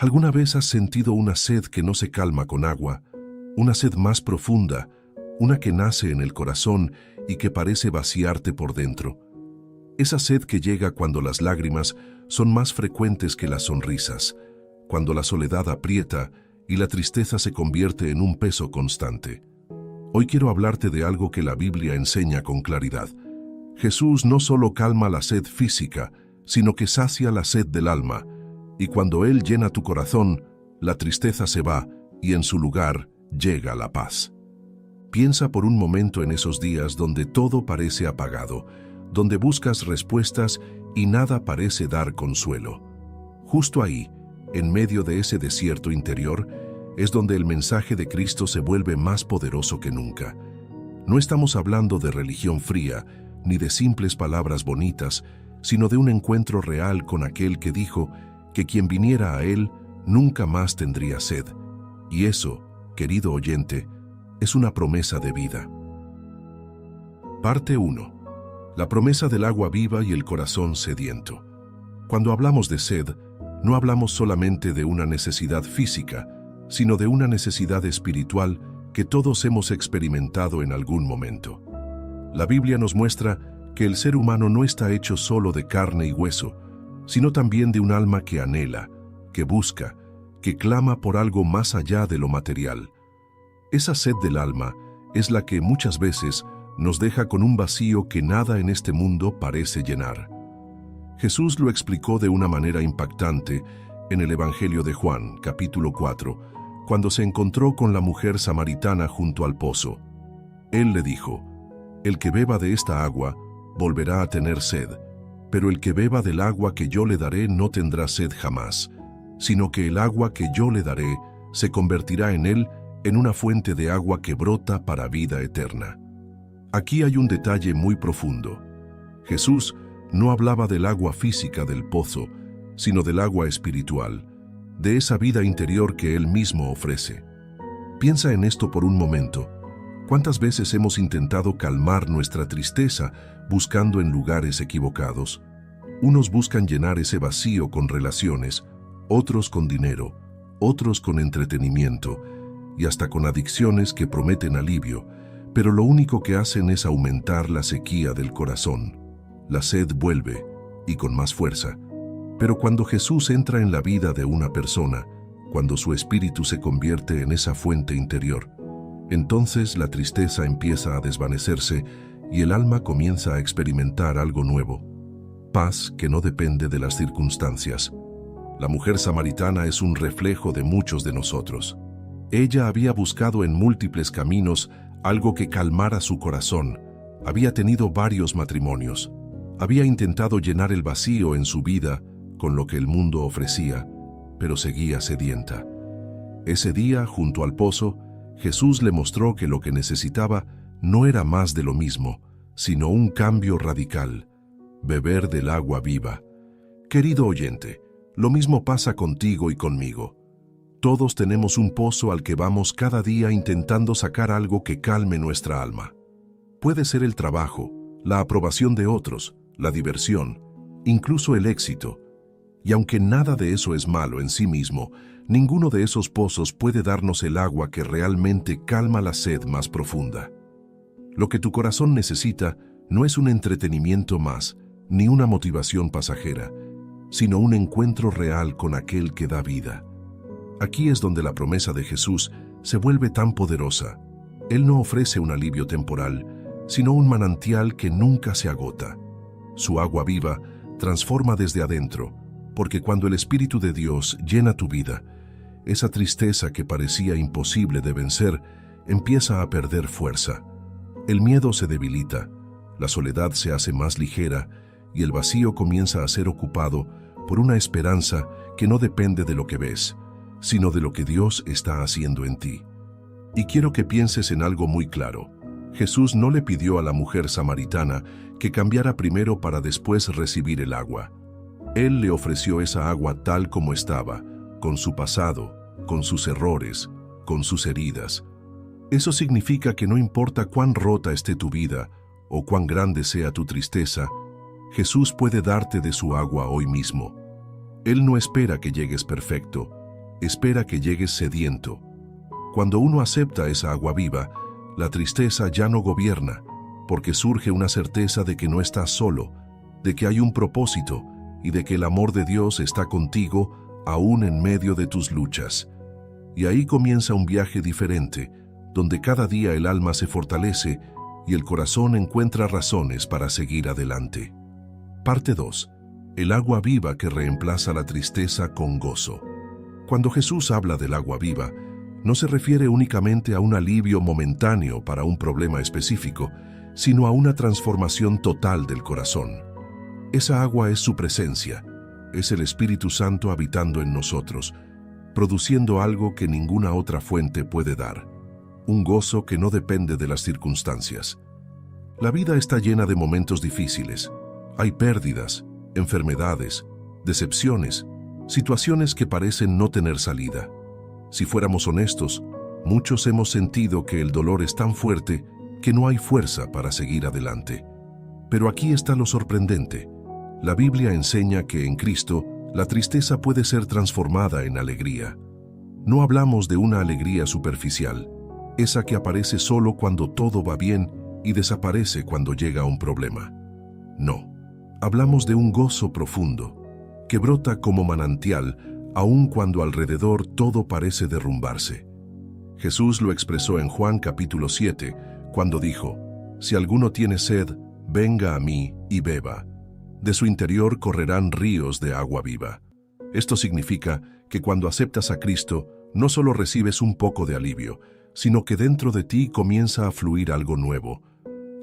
¿Alguna vez has sentido una sed que no se calma con agua, una sed más profunda, una que nace en el corazón y que parece vaciarte por dentro? Esa sed que llega cuando las lágrimas son más frecuentes que las sonrisas, cuando la soledad aprieta y la tristeza se convierte en un peso constante. Hoy quiero hablarte de algo que la Biblia enseña con claridad. Jesús no solo calma la sed física, sino que sacia la sed del alma, y cuando Él llena tu corazón, la tristeza se va y en su lugar llega la paz. Piensa por un momento en esos días donde todo parece apagado, donde buscas respuestas y nada parece dar consuelo. Justo ahí, en medio de ese desierto interior, es donde el mensaje de Cristo se vuelve más poderoso que nunca. No estamos hablando de religión fría, ni de simples palabras bonitas, sino de un encuentro real con aquel que dijo que quien viniera a Él nunca más tendría sed. Y eso, querido oyente, es una promesa de vida. Parte 1. La promesa del agua viva y el corazón sediento. Cuando hablamos de sed, no hablamos solamente de una necesidad física, sino de una necesidad espiritual que todos hemos experimentado en algún momento. La Biblia nos muestra que el ser humano no está hecho solo de carne y hueso, sino también de un alma que anhela, que busca, que clama por algo más allá de lo material. Esa sed del alma es la que muchas veces nos deja con un vacío que nada en este mundo parece llenar. Jesús lo explicó de una manera impactante en el Evangelio de Juan, capítulo 4, cuando se encontró con la mujer samaritana junto al pozo. Él le dijo: «El que beba de esta agua volverá a tener sed, pero el que beba del agua que yo le daré no tendrá sed jamás, sino que el agua que yo le daré se convertirá en él en una fuente de agua que brota para vida eterna». Aquí hay un detalle muy profundo. Jesús no hablaba del agua física del pozo, sino del agua espiritual, de esa vida interior que Él mismo ofrece. Piensa en esto por un momento. ¿Cuántas veces hemos intentado calmar nuestra tristeza buscando en lugares equivocados? Unos buscan llenar ese vacío con relaciones, otros con dinero, otros con entretenimiento y hasta con adicciones que prometen alivio, pero lo único que hacen es aumentar la sequía del corazón. La sed vuelve, y con más fuerza. Pero cuando Jesús entra en la vida de una persona, cuando su espíritu se convierte en esa fuente interior, entonces la tristeza empieza a desvanecerse y el alma comienza a experimentar algo nuevo. Paz que no depende de las circunstancias. La mujer samaritana es un reflejo de muchos de nosotros. Ella había buscado en múltiples caminos algo que calmara su corazón. Había tenido varios matrimonios. Había intentado llenar el vacío en su vida con lo que el mundo ofrecía, pero seguía sedienta. Ese día, junto al pozo, Jesús le mostró que lo que necesitaba no era más de lo mismo, sino un cambio radical: beber del agua viva. Querido oyente, lo mismo pasa contigo y conmigo. Todos tenemos un pozo al que vamos cada día intentando sacar algo que calme nuestra alma. Puede ser el trabajo, la aprobación de otros, la diversión, incluso el éxito. Y aunque nada de eso es malo en sí mismo, ninguno de esos pozos puede darnos el agua que realmente calma la sed más profunda. Lo que tu corazón necesita no es un entretenimiento más, ni una motivación pasajera, sino un encuentro real con aquel que da vida. Aquí es donde la promesa de Jesús se vuelve tan poderosa. Él no ofrece un alivio temporal, sino un manantial que nunca se agota. Su agua viva transforma desde adentro, porque cuando el Espíritu de Dios llena tu vida, esa tristeza que parecía imposible de vencer empieza a perder fuerza. El miedo se debilita, la soledad se hace más ligera y el vacío comienza a ser ocupado por una esperanza que no depende de lo que ves, sino de lo que Dios está haciendo en ti. Y quiero que pienses en algo muy claro. Jesús no le pidió a la mujer samaritana que cambiara primero para después recibir el agua. Él le ofreció esa agua tal como estaba, con su pasado, con sus errores, con sus heridas. Eso significa que no importa cuán rota esté tu vida o cuán grande sea tu tristeza, Jesús puede darte de su agua hoy mismo. Él no espera que llegues perfecto, espera que llegues sediento. Cuando uno acepta esa agua viva, la tristeza ya no gobierna, porque surge una certeza de que no estás solo, de que hay un propósito y de que el amor de Dios está contigo aún en medio de tus luchas. Y ahí comienza un viaje diferente, donde cada día el alma se fortalece y el corazón encuentra razones para seguir adelante. Parte 2. El agua viva que reemplaza la tristeza con gozo. Cuando Jesús habla del agua viva, no se refiere únicamente a un alivio momentáneo para un problema específico, sino a una transformación total del corazón. Esa agua es su presencia, es el Espíritu Santo habitando en nosotros, produciendo algo que ninguna otra fuente puede dar, un gozo que no depende de las circunstancias. La vida está llena de momentos difíciles. Hay pérdidas, enfermedades, decepciones, situaciones que parecen no tener salida. Si fuéramos honestos, muchos hemos sentido que el dolor es tan fuerte que no hay fuerza para seguir adelante. Pero aquí está lo sorprendente. La Biblia enseña que en Cristo la tristeza puede ser transformada en alegría. No hablamos de una alegría superficial, esa que aparece solo cuando todo va bien y desaparece cuando llega un problema. No, hablamos de un gozo profundo, que brota como manantial, aun cuando alrededor todo parece derrumbarse. Jesús lo expresó en Juan capítulo 7, cuando dijo: «Si alguno tiene sed, venga a mí y beba. De su interior correrán ríos de agua viva». Esto significa que cuando aceptas a Cristo, no solo recibes un poco de alivio, sino que dentro de ti comienza a fluir algo nuevo,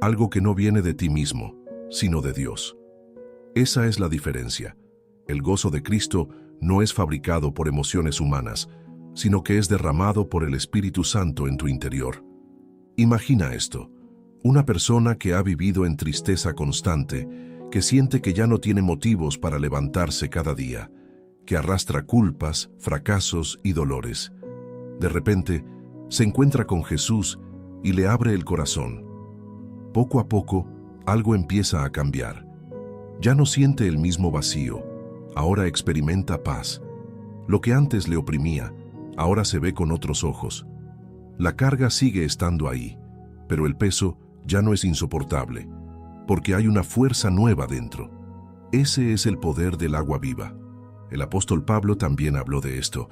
algo que no viene de ti mismo, sino de Dios. Esa es la diferencia. El gozo de Cristo no es fabricado por emociones humanas, sino que es derramado por el Espíritu Santo en tu interior. Imagina esto: una persona que ha vivido en tristeza constante, que siente que ya no tiene motivos para levantarse cada día, que arrastra culpas, fracasos y dolores. De repente, se encuentra con Jesús y le abre el corazón. Poco a poco, algo empieza a cambiar. Ya no siente el mismo vacío, ahora experimenta paz. Lo que antes le oprimía, ahora se ve con otros ojos. La carga sigue estando ahí, pero el peso ya no es insoportable, porque hay una fuerza nueva dentro. Ese es el poder del agua viva. El apóstol Pablo también habló de esto.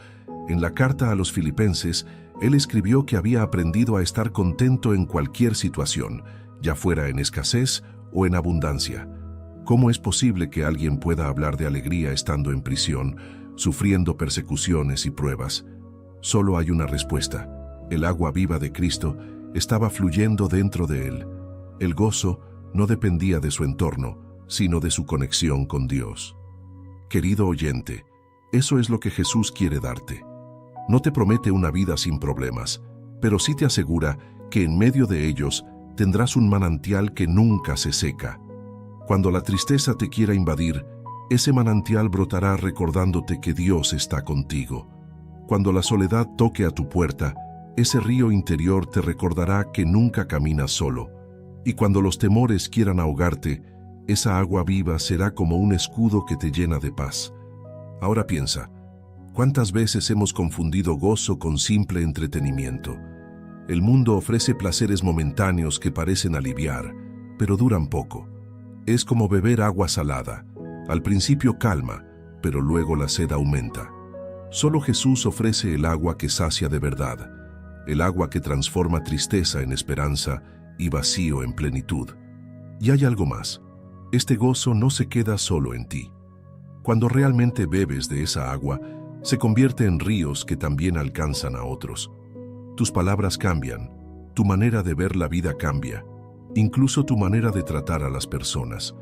En la carta a los Filipenses, él escribió que había aprendido a estar contento en cualquier situación, ya fuera en escasez o en abundancia. ¿Cómo es posible que alguien pueda hablar de alegría estando en prisión, sufriendo persecuciones y pruebas? Solo hay una respuesta. El agua viva de Cristo estaba fluyendo dentro de él. El gozo no dependía de su entorno, sino de su conexión con Dios. Querido oyente, eso es lo que Jesús quiere darte. No te promete una vida sin problemas, pero sí te asegura que en medio de ellos tendrás un manantial que nunca se seca. Cuando la tristeza te quiera invadir, ese manantial brotará recordándote que Dios está contigo. Cuando la soledad toque a tu puerta, ese río interior te recordará que nunca caminas solo. Y cuando los temores quieran ahogarte, esa agua viva será como un escudo que te llena de paz. Ahora piensa, ¿cuántas veces hemos confundido gozo con simple entretenimiento? El mundo ofrece placeres momentáneos que parecen aliviar, pero duran poco. Es como beber agua salada. Al principio calma, pero luego la sed aumenta. Solo Jesús ofrece el agua que sacia de verdad, el agua que transforma tristeza en esperanza y vacío en plenitud. Y hay algo más. Este gozo no se queda solo en ti. Cuando realmente bebes de esa agua, se convierte en ríos que también alcanzan a otros. Tus palabras cambian, tu manera de ver la vida cambia, incluso tu manera de tratar a las personas.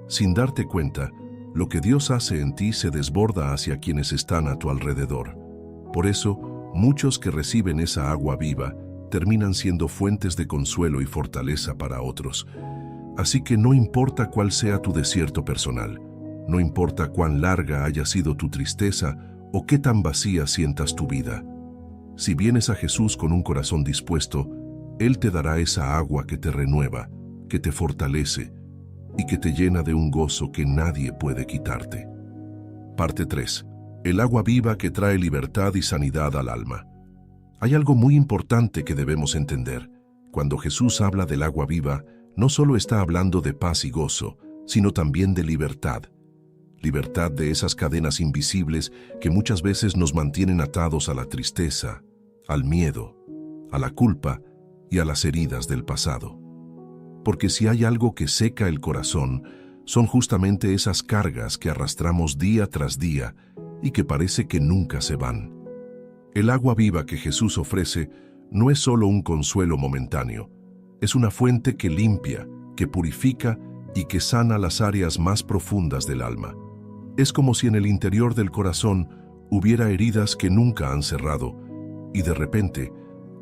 Sin darte cuenta, lo que Dios hace en ti se desborda hacia quienes están a tu alrededor. Por eso, muchos que reciben esa agua viva terminan siendo fuentes de consuelo y fortaleza para otros. Así que no importa cuál sea tu desierto personal, no importa cuán larga haya sido tu tristeza o qué tan vacía sientas tu vida. Si vienes a Jesús con un corazón dispuesto, Él te dará esa agua que te renueva, que te fortalece y que te llena de un gozo que nadie puede quitarte. Parte 3. el agua viva que trae libertad y sanidad al alma. Hay algo muy importante que debemos entender. Cuando Jesús habla del agua viva, no solo está hablando de paz y gozo, sino también de libertad. Libertad de esas cadenas invisibles que muchas veces nos mantienen atados a la tristeza, al miedo, a la culpa y a las heridas del pasado. Porque si hay algo que seca el corazón, son justamente esas cargas que arrastramos día tras día y que parece que nunca se van. El agua viva que Jesús ofrece no es solo un consuelo momentáneo, es una fuente que limpia, que purifica y que sana las áreas más profundas del alma. Es como si en el interior del corazón hubiera heridas que nunca han cerrado, y de repente,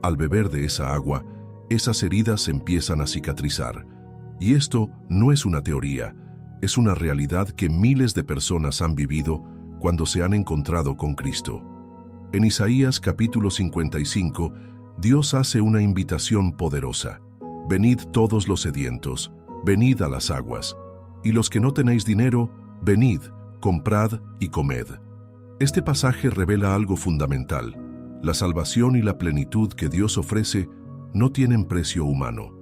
al beber de esa agua, esas heridas empiezan a cicatrizar. Y esto no es una teoría, es una realidad que miles de personas han vivido cuando se han encontrado con Cristo. En Isaías capítulo 55, Dios hace una invitación poderosa. Venid todos los sedientos, venid a las aguas, y los que no tenéis dinero, venid, comprad y comed. Este pasaje revela algo fundamental. La salvación y la plenitud que Dios ofrece no tienen precio humano.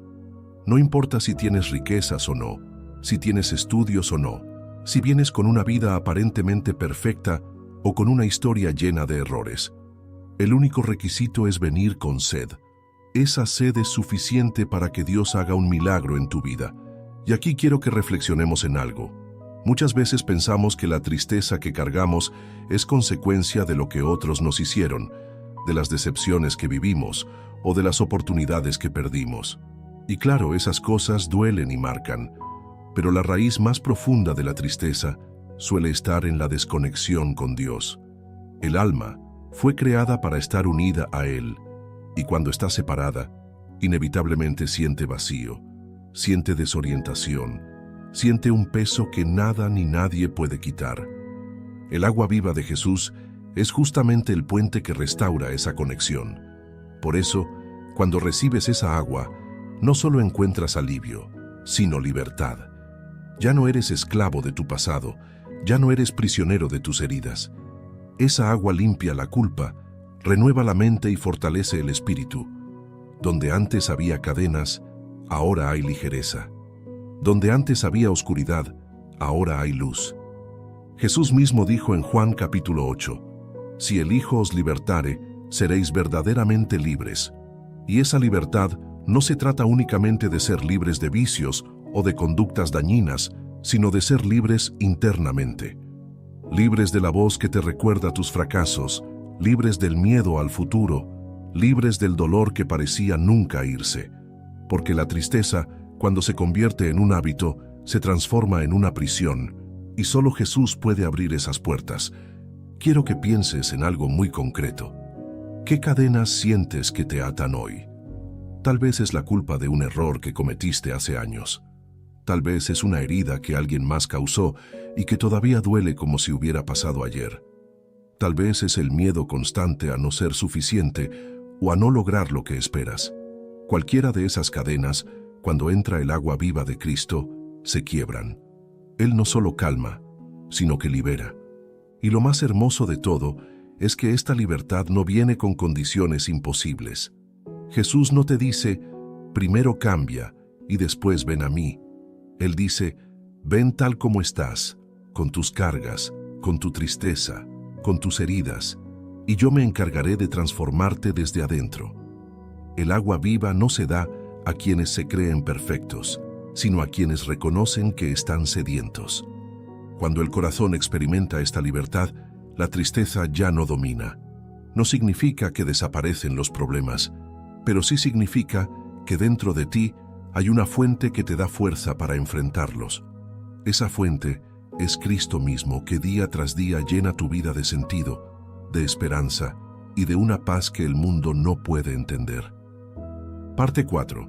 No importa si tienes riquezas o no, si tienes estudios o no, si vienes con una vida aparentemente perfecta o con una historia llena de errores. El único requisito es venir con sed. Esa sed es suficiente para que Dios haga un milagro en tu vida. Y aquí quiero que reflexionemos en algo. Muchas veces pensamos que la tristeza que cargamos es consecuencia de lo que otros nos hicieron, de las decepciones que vivimos o de las oportunidades que perdimos. Y claro, esas cosas duelen y marcan, pero la raíz más profunda de la tristeza suele estar en la desconexión con Dios. El alma fue creada para estar unida a Él, y cuando está separada, inevitablemente siente vacío, siente desorientación, siente un peso que nada ni nadie puede quitar. El agua viva de Jesús es justamente el puente que restaura esa conexión. Por eso, cuando recibes esa agua, no solo encuentras alivio, sino libertad. Ya no eres esclavo de tu pasado, ya no eres prisionero de tus heridas. Esa agua limpia la culpa, renueva la mente y fortalece el espíritu. Donde antes había cadenas, ahora hay ligereza. Donde antes había oscuridad, ahora hay luz. Jesús mismo dijo en Juan capítulo 8, «Si el Hijo os libertare, seréis verdaderamente libres». Y esa libertad no se trata únicamente de ser libres de vicios o de conductas dañinas, sino de ser libres internamente. Libres de la voz que te recuerda tus fracasos, libres del miedo al futuro, libres del dolor que parecía nunca irse. Porque la tristeza, cuando se convierte en un hábito, se transforma en una prisión, y solo Jesús puede abrir esas puertas. Quiero que pienses en algo muy concreto. ¿Qué cadenas sientes que te atan hoy? Tal vez es la culpa de un error que cometiste hace años. Tal vez es una herida que alguien más causó y que todavía duele como si hubiera pasado ayer. Tal vez es el miedo constante a no ser suficiente o a no lograr lo que esperas. Cualquiera de esas cadenas, cuando entra el agua viva de Cristo, se quiebran. Él no solo calma, sino que libera. Y lo más hermoso de todo es que esta libertad no viene con condiciones imposibles. Jesús no te dice, primero cambia y después ven a mí. Él dice, ven tal como estás, con tus cargas, con tu tristeza, con tus heridas, y yo me encargaré de transformarte desde adentro. El agua viva no se da a quienes se creen perfectos, sino a quienes reconocen que están sedientos. Cuando el corazón experimenta esta libertad, la tristeza ya no domina. No significa que desaparecen los problemas, pero sí significa que dentro de ti hay una fuente que te da fuerza para enfrentarlos. Esa fuente es Cristo mismo que día tras día llena tu vida de sentido, de esperanza y de una paz que el mundo no puede entender. Parte 4.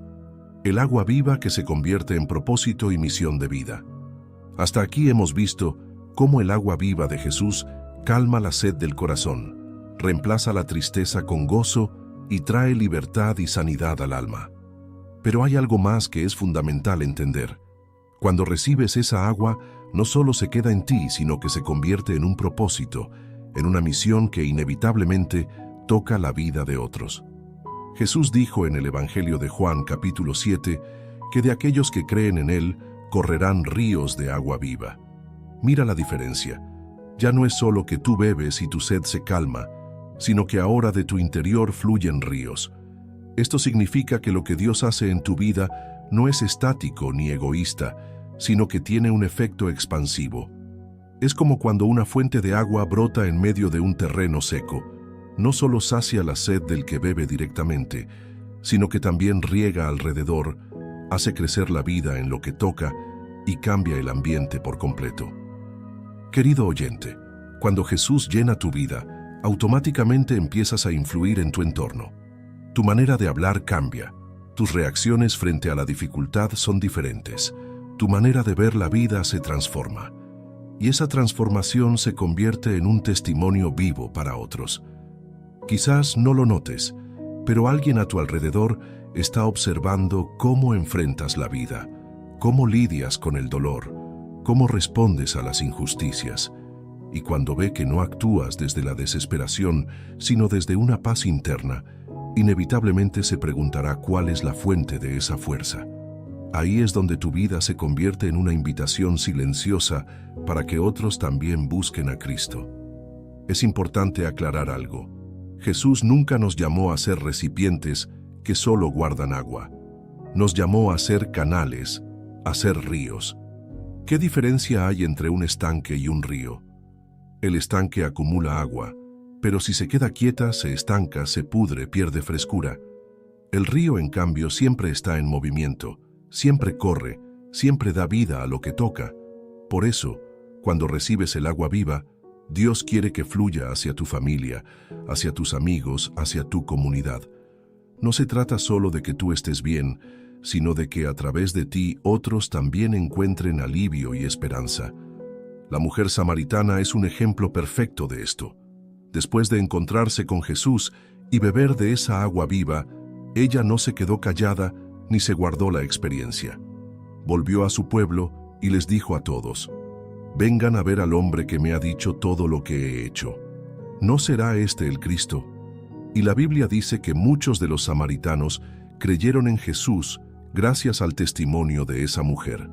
El agua viva que se convierte en propósito y misión de vida. Hasta aquí hemos visto cómo el agua viva de Jesús calma la sed del corazón, reemplaza la tristeza con gozo y trae libertad y sanidad al alma. Pero hay algo más que es fundamental entender. Cuando recibes esa agua, no solo se queda en ti, sino que se convierte en un propósito, en una misión que inevitablemente toca la vida de otros. Jesús dijo en el Evangelio de Juan, capítulo 7, que de aquellos que creen en Él correrán ríos de agua viva. Mira la diferencia. Ya no es solo que tú bebes y tu sed se calma, sino que ahora de tu interior fluyen ríos. Esto significa que lo que Dios hace en tu vida no es estático ni egoísta, sino que tiene un efecto expansivo. Es como cuando una fuente de agua brota en medio de un terreno seco. No solo sacia la sed del que bebe directamente, sino que también riega alrededor, hace crecer la vida en lo que toca y cambia el ambiente por completo. Querido oyente, cuando Jesús llena tu vida, automáticamente empiezas a influir en tu entorno. Tu manera de hablar cambia, tus reacciones frente a la dificultad son diferentes, tu manera de ver la vida se transforma, y esa transformación se convierte en un testimonio vivo para otros. Quizás no lo notes, pero alguien a tu alrededor está observando cómo enfrentas la vida, cómo lidias con el dolor, cómo respondes a las injusticias. Y cuando ve que no actúas desde la desesperación, sino desde una paz interna, inevitablemente se preguntará cuál es la fuente de esa fuerza. Ahí es donde tu vida se convierte en una invitación silenciosa para que otros también busquen a Cristo. Es importante aclarar algo. Jesús nunca nos llamó a ser recipientes que solo guardan agua. Nos llamó a ser canales, a ser ríos. ¿Qué diferencia hay entre un estanque y un río? El estanque acumula agua, pero si se queda quieta, se estanca, se pudre, pierde frescura. El río, en cambio, siempre está en movimiento, siempre corre, siempre da vida a lo que toca. Por eso, cuando recibes el agua viva, Dios quiere que fluya hacia tu familia, hacia tus amigos, hacia tu comunidad. No se trata solo de que tú estés bien, sino de que a través de ti otros también encuentren alivio y esperanza. La mujer samaritana es un ejemplo perfecto de esto. Después de encontrarse con Jesús y beber de esa agua viva, ella no se quedó callada ni se guardó la experiencia. Volvió a su pueblo y les dijo a todos: «Vengan a ver al hombre que me ha dicho todo lo que he hecho. ¿No será este el Cristo?». Y la Biblia dice que muchos de los samaritanos creyeron en Jesús gracias al testimonio de esa mujer.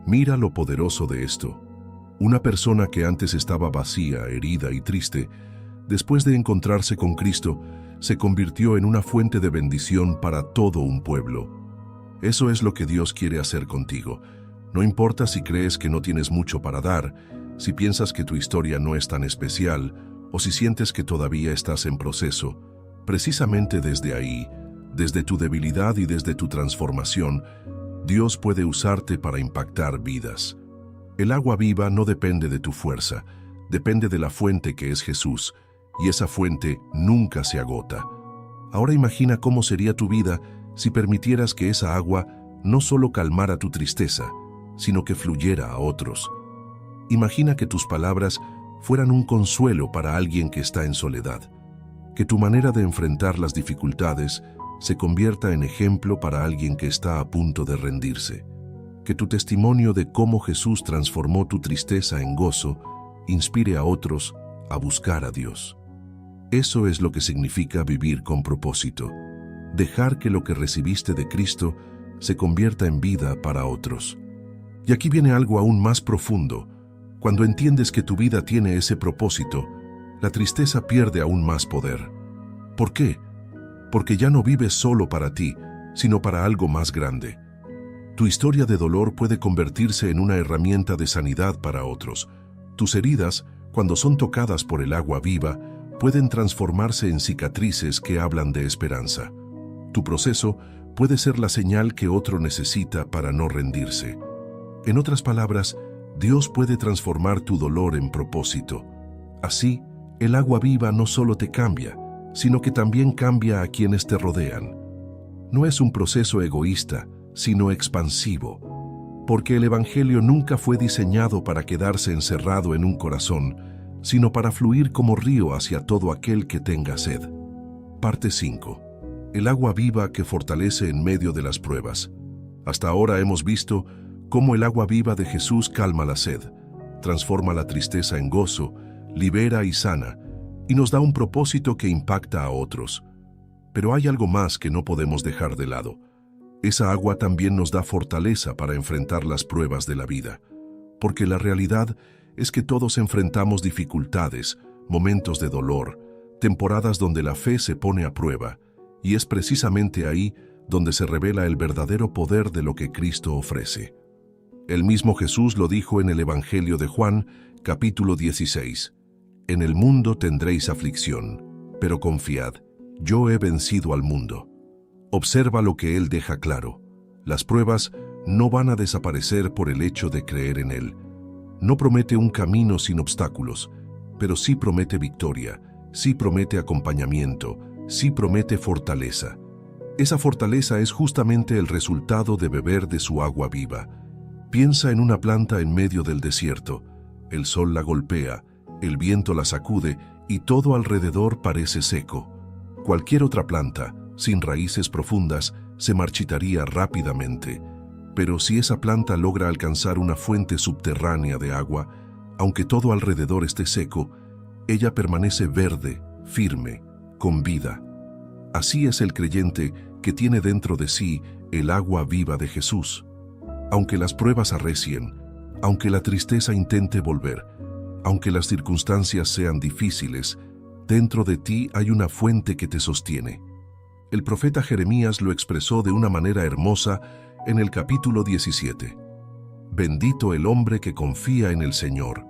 Mira lo poderoso de esto. Una persona que antes estaba vacía, herida y triste, después de encontrarse con Cristo, se convirtió en una fuente de bendición para todo un pueblo. Eso es lo que Dios quiere hacer contigo. No importa si crees que no tienes mucho para dar, si piensas que tu historia no es tan especial, o si sientes que todavía estás en proceso. Precisamente desde ahí, desde tu debilidad y desde tu transformación, Dios puede usarte para impactar vidas. El agua viva no depende de tu fuerza, depende de la fuente que es Jesús, y esa fuente nunca se agota. Ahora imagina cómo sería tu vida si permitieras que esa agua no solo calmara tu tristeza, sino que fluyera a otros. Imagina que tus palabras fueran un consuelo para alguien que está en soledad, que tu manera de enfrentar las dificultades se convierta en ejemplo para alguien que está a punto de rendirse, que tu testimonio de cómo Jesús transformó tu tristeza en gozo inspire a otros a buscar a Dios. Eso es lo que significa vivir con propósito, dejar que lo que recibiste de Cristo se convierta en vida para otros. Y aquí viene algo aún más profundo. Cuando entiendes que tu vida tiene ese propósito, la tristeza pierde aún más poder. ¿Por qué? Porque ya no vives solo para ti, sino para algo más grande. Tu historia de dolor puede convertirse en una herramienta de sanidad para otros. Tus heridas, cuando son tocadas por el agua viva, pueden transformarse en cicatrices que hablan de esperanza. Tu proceso puede ser la señal que otro necesita para no rendirse. En otras palabras, Dios puede transformar tu dolor en propósito. Así, el agua viva no solo te cambia, sino que también cambia a quienes te rodean. No es un proceso egoísta, sino expansivo, porque el Evangelio nunca fue diseñado para quedarse encerrado en un corazón, sino para fluir como río hacia todo aquel que tenga sed. Parte 5. El agua viva que fortalece en medio de las pruebas. Hasta ahora hemos visto cómo el agua viva de Jesús calma la sed, transforma la tristeza en gozo, libera y sana, y nos da un propósito que impacta a otros. Pero hay algo más que no podemos dejar de lado. Esa agua también nos da fortaleza para enfrentar las pruebas de la vida, porque la realidad es que todos enfrentamos dificultades, momentos de dolor, temporadas donde la fe se pone a prueba, y es precisamente ahí donde se revela el verdadero poder de lo que Cristo ofrece. El mismo Jesús lo dijo en el Evangelio de Juan, capítulo 16. En el mundo tendréis aflicción, pero confiad, yo he vencido al mundo. Observa lo que Él deja claro. Las pruebas no van a desaparecer por el hecho de creer en Él. No promete un camino sin obstáculos, pero sí promete victoria, sí promete acompañamiento, sí promete fortaleza. Esa fortaleza es justamente el resultado de beber de su agua viva. Piensa en una planta en medio del desierto. El sol la golpea, el viento la sacude y todo alrededor parece seco. Cualquier otra planta, sin raíces profundas, se marchitaría rápidamente. Pero si esa planta logra alcanzar una fuente subterránea de agua, aunque todo alrededor esté seco, ella permanece verde, firme, con vida. Así es el creyente que tiene dentro de sí el agua viva de Jesús. Aunque las pruebas arrecien, aunque la tristeza intente volver, aunque las circunstancias sean difíciles, dentro de ti hay una fuente que te sostiene. El profeta Jeremías lo expresó de una manera hermosa en el capítulo 17. Bendito el hombre que confía en el Señor,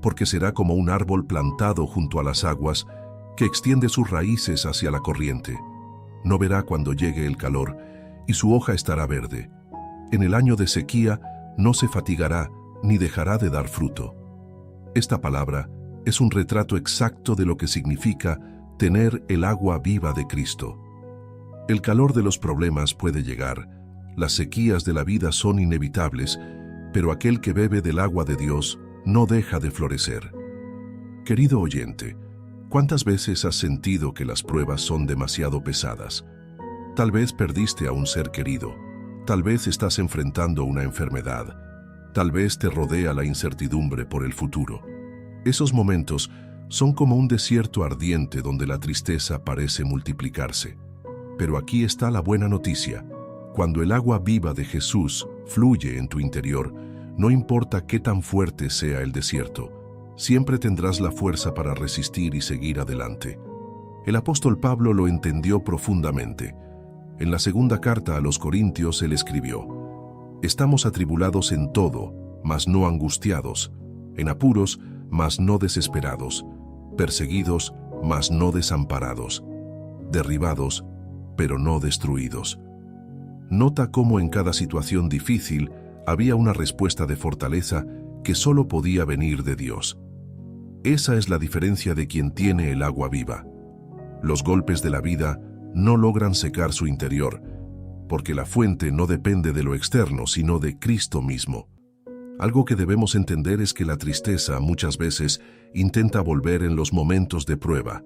porque será como un árbol plantado junto a las aguas, que extiende sus raíces hacia la corriente. No verá cuando llegue el calor, y su hoja estará verde. En el año de sequía no se fatigará ni dejará de dar fruto. Esta palabra es un retrato exacto de lo que significa tener el agua viva de Cristo. El calor de los problemas puede llegar, las sequías de la vida son inevitables, pero aquel que bebe del agua de Dios no deja de florecer. Querido oyente, ¿cuántas veces has sentido que las pruebas son demasiado pesadas? Tal vez perdiste a un ser querido, tal vez estás enfrentando una enfermedad, tal vez te rodea la incertidumbre por el futuro. Esos momentos son como un desierto ardiente donde la tristeza parece multiplicarse. Pero aquí está la buena noticia. Cuando el agua viva de Jesús fluye en tu interior, no importa qué tan fuerte sea el desierto, siempre tendrás la fuerza para resistir y seguir adelante. El apóstol Pablo lo entendió profundamente. En la segunda carta a los Corintios él escribió: Estamos atribulados en todo, mas no angustiados, en apuros, mas no desesperados, perseguidos, mas no desamparados, derribados, pero no destruidos. Nota cómo en cada situación difícil había una respuesta de fortaleza que solo podía venir de Dios. Esa es la diferencia de quien tiene el agua viva. Los golpes de la vida no logran secar su interior, porque la fuente no depende de lo externo, sino de Cristo mismo. Algo que debemos entender es que la tristeza muchas veces intenta volver en los momentos de prueba.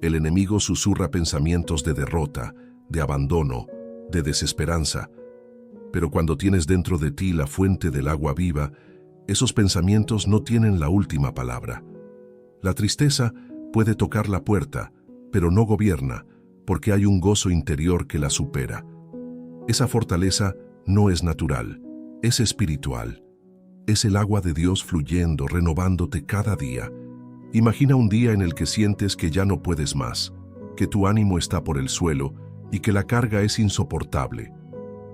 El enemigo susurra pensamientos de derrota, de abandono, de desesperanza. Pero cuando tienes dentro de ti la fuente del agua viva, esos pensamientos no tienen la última palabra. La tristeza puede tocar la puerta, pero no gobierna, porque hay un gozo interior que la supera. Esa fortaleza no es natural, es espiritual. Es el agua de Dios fluyendo, renovándote cada día. Imagina un día en el que sientes que ya no puedes más, que tu ánimo está por el suelo y que la carga es insoportable.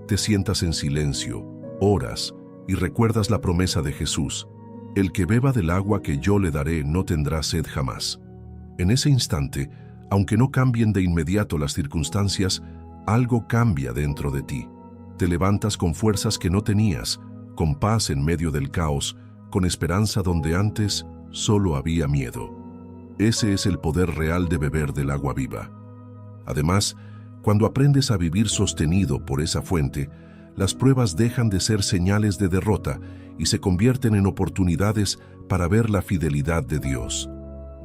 Te sientas en silencio, oras y recuerdas la promesa de Jesús: el que beba del agua que yo le daré no tendrá sed jamás. En ese instante, aunque no cambien de inmediato las circunstancias, algo cambia dentro de ti. Te levantas con fuerzas que no tenías, con paz en medio del caos, con esperanza donde antes solo había miedo. Ese es el poder real de beber del agua viva. Además, cuando aprendes a vivir sostenido por esa fuente, las pruebas dejan de ser señales de derrota y se convierten en oportunidades para ver la fidelidad de Dios.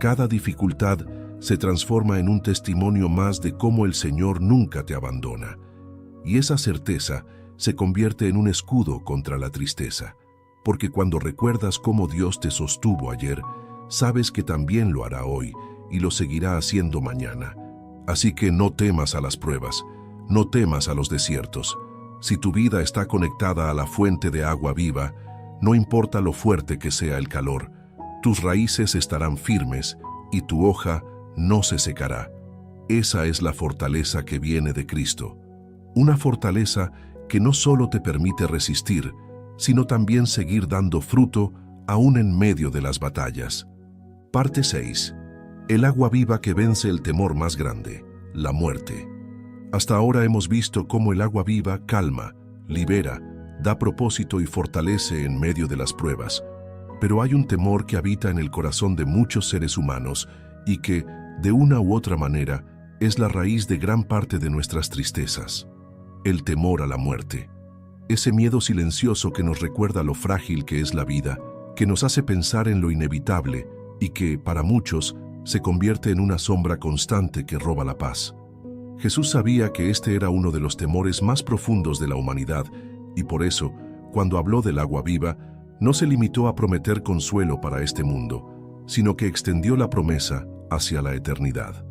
Cada dificultad se transforma en un testimonio más de cómo el Señor nunca te abandona. Y esa certeza se convierte en un escudo contra la tristeza, porque cuando recuerdas cómo Dios te sostuvo ayer, sabes que también lo hará hoy y lo seguirá haciendo mañana. Así que no temas a las pruebas, no temas a los desiertos. Si tu vida está conectada a la fuente de agua viva, no importa lo fuerte que sea el calor, tus raíces estarán firmes y tu hoja no se secará. Esa es la fortaleza que viene de Cristo. Una fortaleza que no solo te permite resistir, sino también seguir dando fruto aún en medio de las batallas. Parte 6. El agua viva que vence el temor más grande, la muerte. Hasta ahora hemos visto cómo el agua viva calma, libera, da propósito y fortalece en medio de las pruebas. Pero hay un temor que habita en el corazón de muchos seres humanos y que, de una u otra manera, es la raíz de gran parte de nuestras tristezas. El temor a la muerte. Ese miedo silencioso que nos recuerda lo frágil que es la vida, que nos hace pensar en lo inevitable y que, para muchos, se convierte en una sombra constante que roba la paz. Jesús sabía que este era uno de los temores más profundos de la humanidad y por eso, cuando habló del agua viva, no se limitó a prometer consuelo para este mundo, sino que extendió la promesa hacia la eternidad.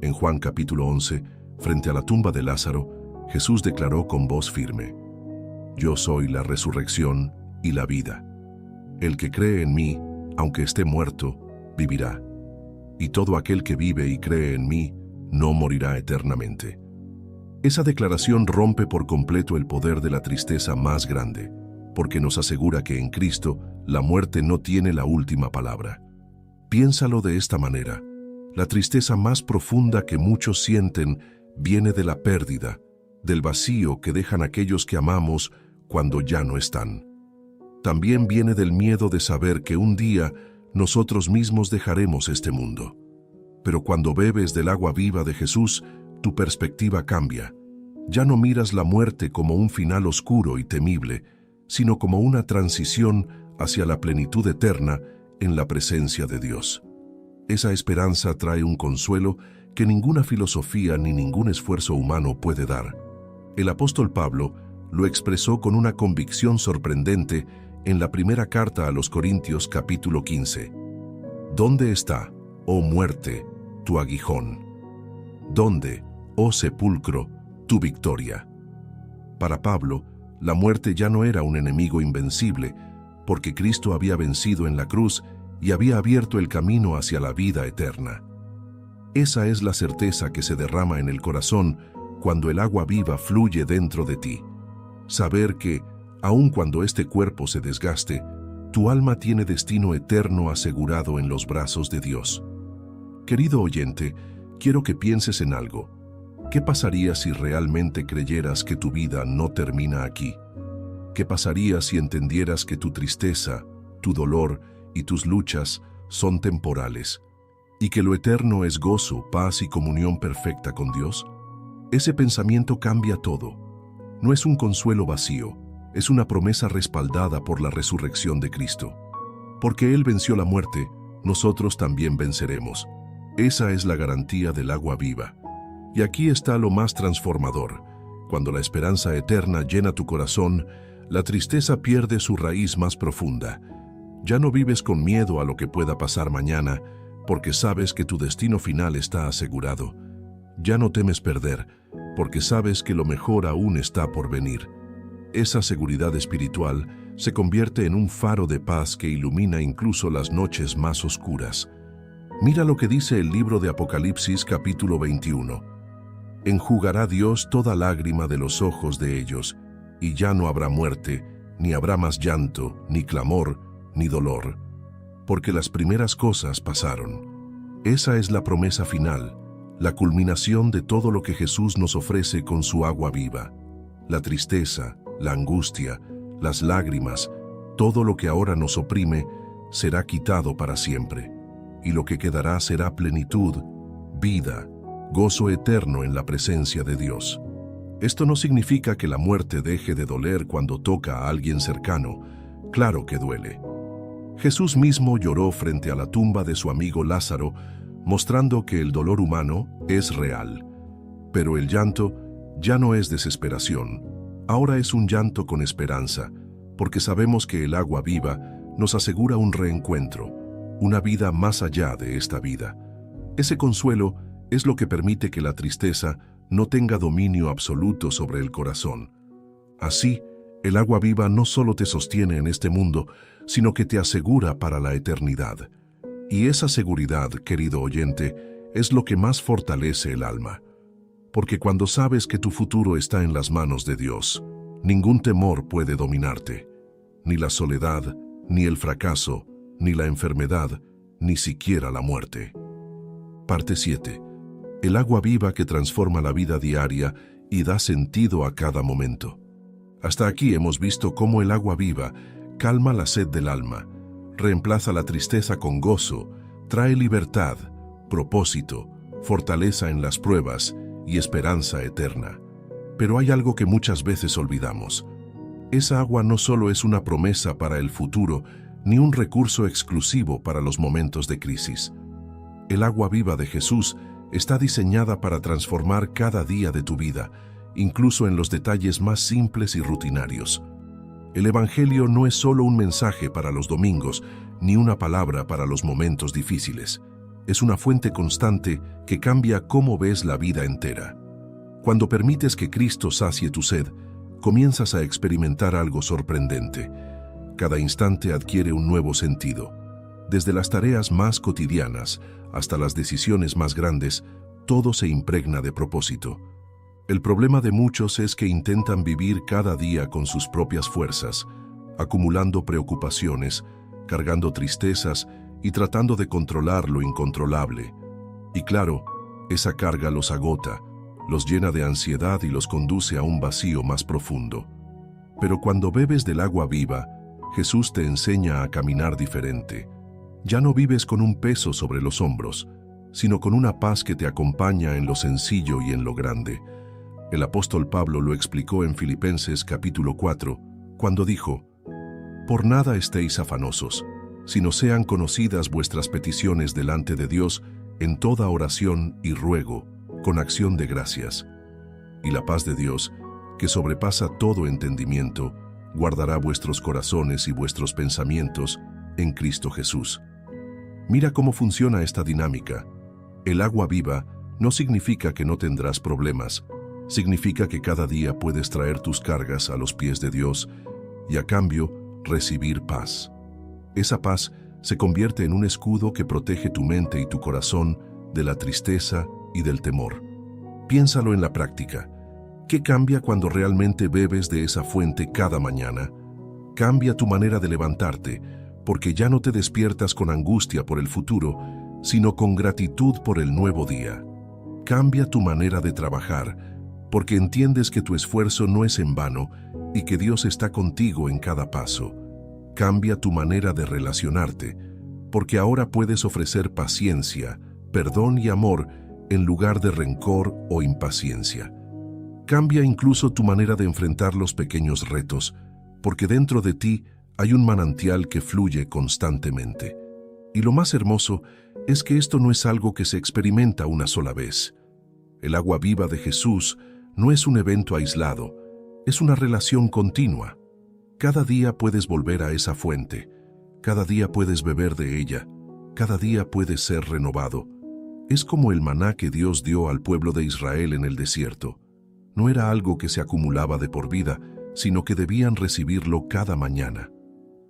En Juan capítulo 11, frente a la tumba de Lázaro, Jesús declaró con voz firme: «Yo soy la resurrección y la vida. El que cree en mí, aunque esté muerto, vivirá. Y todo aquel que vive y cree en mí, no morirá eternamente». Esa declaración rompe por completo el poder de la tristeza más grande, porque nos asegura que en Cristo la muerte no tiene la última palabra. Piénsalo de esta manera: la tristeza más profunda que muchos sienten viene de la pérdida, del vacío que dejan aquellos que amamos cuando ya no están. También viene del miedo de saber que un día nosotros mismos dejaremos este mundo. Pero cuando bebes del agua viva de Jesús, tu perspectiva cambia. Ya no miras la muerte como un final oscuro y temible, sino como una transición hacia la plenitud eterna en la presencia de Dios. Esa esperanza trae un consuelo que ninguna filosofía ni ningún esfuerzo humano puede dar. El apóstol Pablo lo expresó con una convicción sorprendente en la primera carta a los Corintios capítulo 15. ¿Dónde está, oh muerte, tu aguijón? ¿Dónde, oh sepulcro, tu victoria? Para Pablo, la muerte ya no era un enemigo invencible, porque Cristo había vencido en la cruz y había abierto el camino hacia la vida eterna. Esa es la certeza que se derrama en el corazón cuando el agua viva fluye dentro de ti. Saber que, aun cuando este cuerpo se desgaste, tu alma tiene destino eterno asegurado en los brazos de Dios. Querido oyente, quiero que pienses en algo. ¿Qué pasaría si realmente creyeras que tu vida no termina aquí? ¿Qué pasaría si entendieras que tu tristeza, tu dolor y tus luchas son temporales, y que lo eterno es gozo, paz y comunión perfecta con Dios? Ese pensamiento cambia todo. No es un consuelo vacío, es una promesa respaldada por la resurrección de Cristo. Porque Él venció la muerte, nosotros también venceremos. Esa es la garantía del agua viva. Y aquí está lo más transformador. Cuando la esperanza eterna llena tu corazón, la tristeza pierde su raíz más profunda. Ya no vives con miedo a lo que pueda pasar mañana, porque sabes que tu destino final está asegurado. Ya no temes perder, porque sabes que lo mejor aún está por venir. Esa seguridad espiritual se convierte en un faro de paz que ilumina incluso las noches más oscuras. Mira lo que dice el libro de Apocalipsis capítulo 21. Enjugará Dios toda lágrima de los ojos de ellos, y ya no habrá muerte, ni habrá más llanto, ni clamor, ni dolor, porque las primeras cosas pasaron. Esa es la promesa final, la culminación de todo lo que Jesús nos ofrece con su agua viva. La tristeza, la angustia, las lágrimas, todo lo que ahora nos oprime, será quitado para siempre, y lo que quedará será plenitud, vida, gozo eterno en la presencia de Dios. Esto no significa que la muerte deje de doler cuando toca a alguien cercano. Claro que duele. Jesús mismo lloró frente a la tumba de su amigo Lázaro, mostrando que el dolor humano es real. Pero el llanto ya no es desesperación. Ahora es un llanto con esperanza, porque sabemos que el agua viva nos asegura un reencuentro, una vida más allá de esta vida. Ese consuelo es lo que permite que la tristeza no tenga dominio absoluto sobre el corazón. Así, el agua viva no solo te sostiene en este mundo, sino que te asegura para la eternidad. Y esa seguridad, querido oyente, es lo que más fortalece el alma. Porque cuando sabes que tu futuro está en las manos de Dios, ningún temor puede dominarte. Ni la soledad, ni el fracaso, ni la enfermedad, ni siquiera la muerte. Parte 7. El agua viva que transforma la vida diaria y da sentido a cada momento. Hasta aquí hemos visto cómo el agua viva calma la sed del alma, reemplaza la tristeza con gozo, trae libertad, propósito, fortaleza en las pruebas y esperanza eterna. Pero hay algo que muchas veces olvidamos. Esa agua no solo es una promesa para el futuro, ni un recurso exclusivo para los momentos de crisis. El agua viva de Jesús está diseñada para transformar cada día de tu vida, incluso en los detalles más simples y rutinarios. El Evangelio no es solo un mensaje para los domingos, ni una palabra para los momentos difíciles. Es una fuente constante que cambia cómo ves la vida entera. Cuando permites que Cristo sacie tu sed, comienzas a experimentar algo sorprendente. Cada instante adquiere un nuevo sentido. Desde las tareas más cotidianas hasta las decisiones más grandes, todo se impregna de propósito. El problema de muchos es que intentan vivir cada día con sus propias fuerzas, acumulando preocupaciones, cargando tristezas y tratando de controlar lo incontrolable. Y claro, esa carga los agota, los llena de ansiedad y los conduce a un vacío más profundo. Pero cuando bebes del agua viva, Jesús te enseña a caminar diferente. Ya no vives con un peso sobre los hombros, sino con una paz que te acompaña en lo sencillo y en lo grande. El apóstol Pablo lo explicó en Filipenses capítulo 4, cuando dijo: «Por nada estéis afanosos, sino sean conocidas vuestras peticiones delante de Dios en toda oración y ruego, con acción de gracias. Y la paz de Dios, que sobrepasa todo entendimiento, guardará vuestros corazones y vuestros pensamientos en Cristo Jesús». Mira cómo funciona esta dinámica. El agua viva no significa que no tendrás problemas, significa que cada día puedes traer tus cargas a los pies de Dios y a cambio recibir paz. Esa paz se convierte en un escudo que protege tu mente y tu corazón de la tristeza y del temor. Piénsalo en la práctica. ¿Qué cambia cuando realmente bebes de esa fuente cada mañana? Cambia tu manera de levantarte, porque ya no te despiertas con angustia por el futuro, sino con gratitud por el nuevo día. Cambia tu manera de trabajar, porque entiendes que tu esfuerzo no es en vano y que Dios está contigo en cada paso. Cambia tu manera de relacionarte, porque ahora puedes ofrecer paciencia, perdón y amor en lugar de rencor o impaciencia. Cambia incluso tu manera de enfrentar los pequeños retos, porque dentro de ti hay un manantial que fluye constantemente. Y lo más hermoso es que esto no es algo que se experimenta una sola vez. El agua viva de Jesús no es un evento aislado, es una relación continua. Cada día puedes volver a esa fuente, cada día puedes beber de ella, cada día puedes ser renovado. Es como el maná que Dios dio al pueblo de Israel en el desierto. No era algo que se acumulaba de por vida, sino que debían recibirlo cada mañana.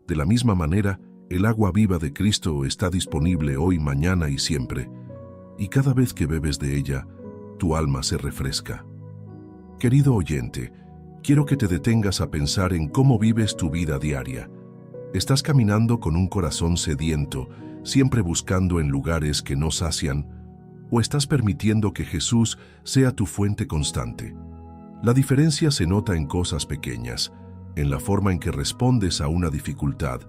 De la misma manera, el agua viva de Cristo está disponible hoy, mañana y siempre, y cada vez que bebes de ella, tu alma se refresca. Querido oyente, quiero que te detengas a pensar en cómo vives tu vida diaria. ¿Estás caminando con un corazón sediento, siempre buscando en lugares que no sacian? ¿O estás permitiendo que Jesús sea tu fuente constante? La diferencia se nota en cosas pequeñas, en la forma en que respondes a una dificultad,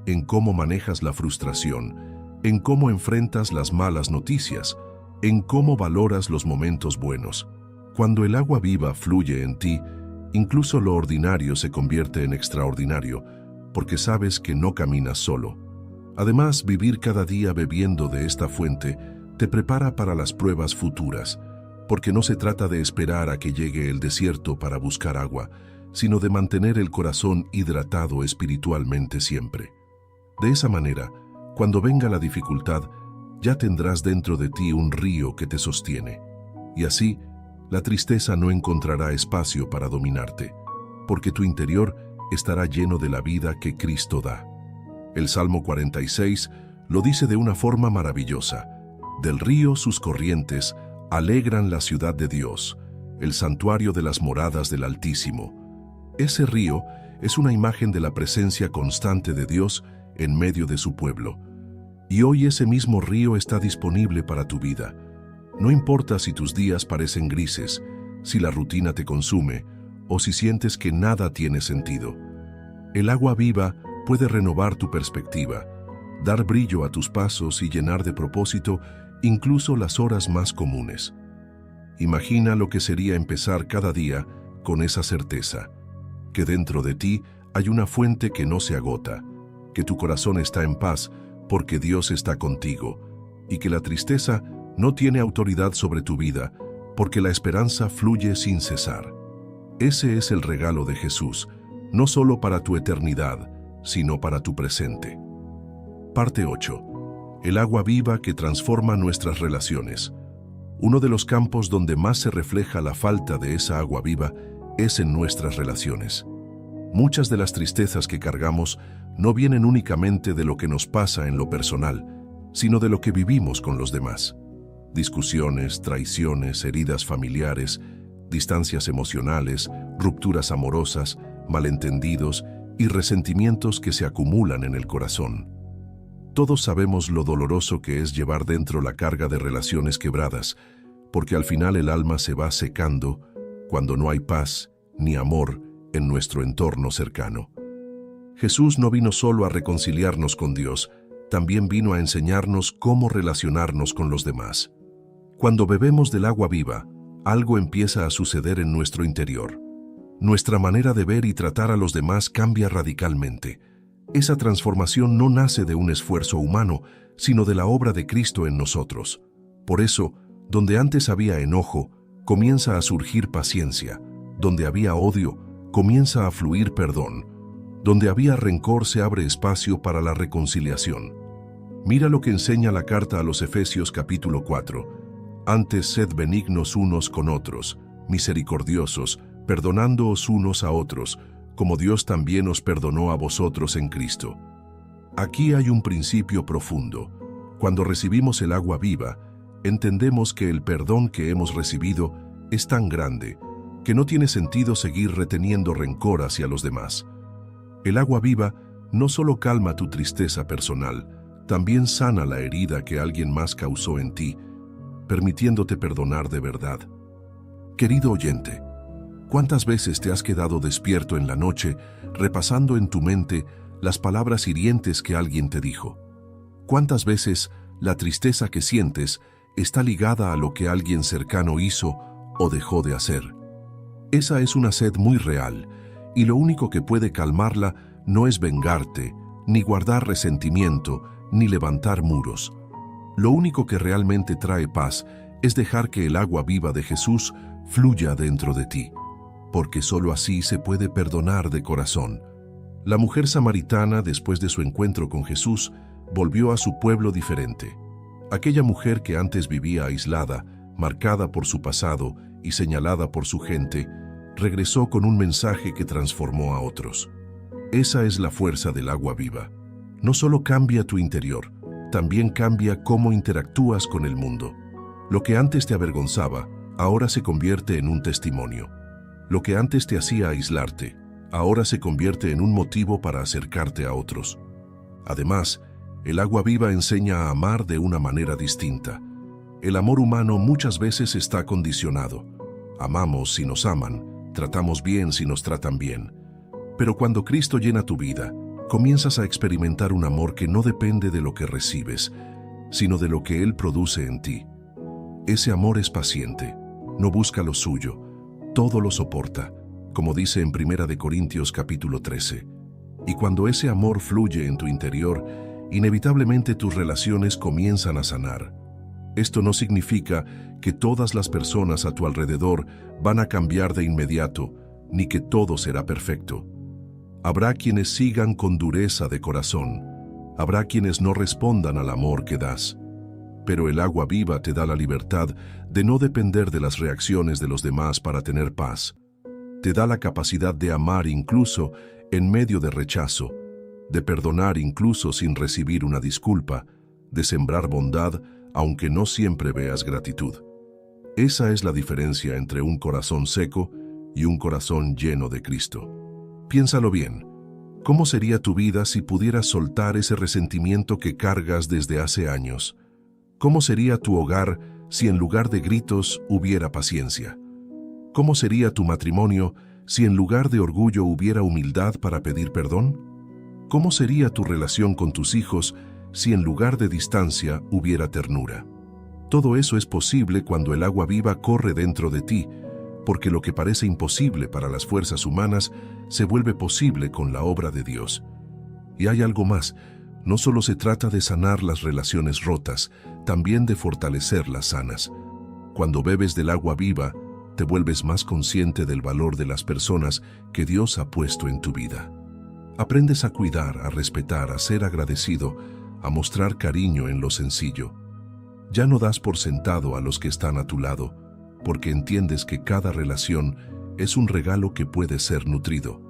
en cómo manejas la frustración, en cómo enfrentas las malas noticias, en cómo valoras los momentos buenos. Cuando el agua viva fluye en ti, incluso lo ordinario se convierte en extraordinario, porque sabes que no caminas solo. Además, vivir cada día bebiendo de esta fuente te prepara para las pruebas futuras, porque no se trata de esperar a que llegue el desierto para buscar agua, sino de mantener el corazón hidratado espiritualmente siempre. De esa manera, Cuando venga la dificultad, ya tendrás dentro de ti un río que te sostiene. Y así, la tristeza no encontrará espacio para dominarte, porque tu interior estará lleno de la vida que Cristo da. El Salmo 46 lo dice de una forma maravillosa. Del río sus corrientes alegran la ciudad de Dios, el santuario de las moradas del Altísimo. Ese río es una imagen de la presencia constante de Dios en medio de su pueblo. Y hoy ese mismo río está disponible para tu vida. No importa si tus días parecen grises, si la rutina te consume o si sientes que nada tiene sentido. El agua viva puede renovar tu perspectiva, dar brillo a tus pasos y llenar de propósito incluso las horas más comunes. Imagina lo que sería empezar cada día con esa certeza, que dentro de ti hay una fuente que no se agota, que tu corazón está en paz porque Dios está contigo, y que la tristeza no tiene autoridad sobre tu vida porque la esperanza fluye sin cesar. Ese es el regalo de Jesús, no solo para tu eternidad, sino para tu presente. Parte 8. El agua viva que transforma nuestras relaciones. Uno de los campos donde más se refleja la falta de esa agua viva es en nuestras relaciones. Muchas de las tristezas que cargamos no vienen únicamente de lo que nos pasa en lo personal, sino de lo que vivimos con los demás. Discusiones, traiciones, heridas familiares, distancias emocionales, rupturas amorosas, malentendidos y resentimientos que se acumulan en el corazón. Todos sabemos lo doloroso que es llevar dentro la carga de relaciones quebradas, porque al final el alma se va secando cuando no hay paz ni amor en nuestro entorno cercano. Jesús no vino solo a reconciliarnos con Dios, también vino a enseñarnos cómo relacionarnos con los demás. Cuando bebemos del agua viva, algo empieza a suceder en nuestro interior. Nuestra manera de ver y tratar a los demás cambia radicalmente. Esa transformación no nace de un esfuerzo humano, sino de la obra de Cristo en nosotros. Por eso, donde antes había enojo, comienza a surgir paciencia. Donde había odio, comienza a fluir perdón. Donde había rencor se abre espacio para la reconciliación. Mira lo que enseña la carta a los Efesios capítulo 4. Antes sed benignos unos con otros, misericordiosos, perdonándoos unos a otros, como Dios también os perdonó a vosotros en Cristo. Aquí hay un principio profundo. Cuando recibimos el agua viva, entendemos que el perdón que hemos recibido es tan grande que no tiene sentido seguir reteniendo rencor hacia los demás. El agua viva no solo calma tu tristeza personal, también sana la herida que alguien más causó en ti, permitiéndote perdonar de verdad. Querido oyente, ¿cuántas veces te has quedado despierto en la noche repasando en tu mente las palabras hirientes que alguien te dijo? ¿Cuántas veces la tristeza que sientes está ligada a lo que alguien cercano hizo o dejó de hacer? Esa es una sed muy real, y lo único que puede calmarla no es vengarte, ni guardar resentimiento, ni levantar muros. Lo único que realmente trae paz es dejar que el agua viva de Jesús fluya dentro de ti, porque solo así se puede perdonar de corazón. La mujer samaritana, después de su encuentro con Jesús, volvió a su pueblo diferente. Aquella mujer que antes vivía aislada, marcada por su pasado y señalada por su gente, regresó con un mensaje que transformó a otros. Esa es la fuerza del agua viva. No solo cambia tu interior, también cambia cómo interactúas con el mundo. Lo que antes te avergonzaba, ahora se convierte en un testimonio. Lo que antes te hacía aislarte, ahora se convierte en un motivo para acercarte a otros. Además, el agua viva enseña a amar de una manera distinta. El amor humano muchas veces está condicionado. Amamos si nos aman, tratamos bien si nos tratan bien. Pero cuando Cristo llena tu vida, comienzas a experimentar un amor que no depende de lo que recibes, sino de lo que Él produce en ti. Ese amor es paciente, no busca lo suyo, todo lo soporta, como dice en 1 Corintios capítulo 13. Y cuando ese amor fluye en tu interior, inevitablemente tus relaciones comienzan a sanar. Esto no significa que todas las personas a tu alrededor van a cambiar de inmediato, ni que todo será perfecto. Habrá quienes sigan con dureza de corazón, Habrá quienes no respondan al amor que das. Pero el agua viva te da la libertad de no depender de las reacciones de los demás para tener paz. Te da la capacidad de amar incluso en medio de rechazo, de perdonar incluso sin recibir una disculpa, de sembrar bondad aunque no siempre veas gratitud. Esa es la diferencia entre un corazón seco y un corazón lleno de Cristo. Piénsalo bien. ¿Cómo sería tu vida si pudieras soltar ese resentimiento que cargas desde hace años? ¿Cómo sería tu hogar si en lugar de gritos hubiera paciencia? ¿Cómo sería tu matrimonio si en lugar de orgullo hubiera humildad para pedir perdón? ¿Cómo sería tu relación con tus hijos si en lugar de distancia hubiera ternura? Todo eso es posible cuando el agua viva corre dentro de ti, porque lo que parece imposible para las fuerzas humanas se vuelve posible con la obra de Dios. Y hay algo más. No solo se trata de sanar las relaciones rotas, también de fortalecer las sanas. Cuando bebes del agua viva, te vuelves más consciente del valor de las personas que Dios ha puesto en tu vida. Aprendes a cuidar, a respetar, a ser agradecido, a mostrar cariño en lo sencillo. Ya no das por sentado a los que están a tu lado, porque entiendes que cada relación es un regalo que puede ser nutrido.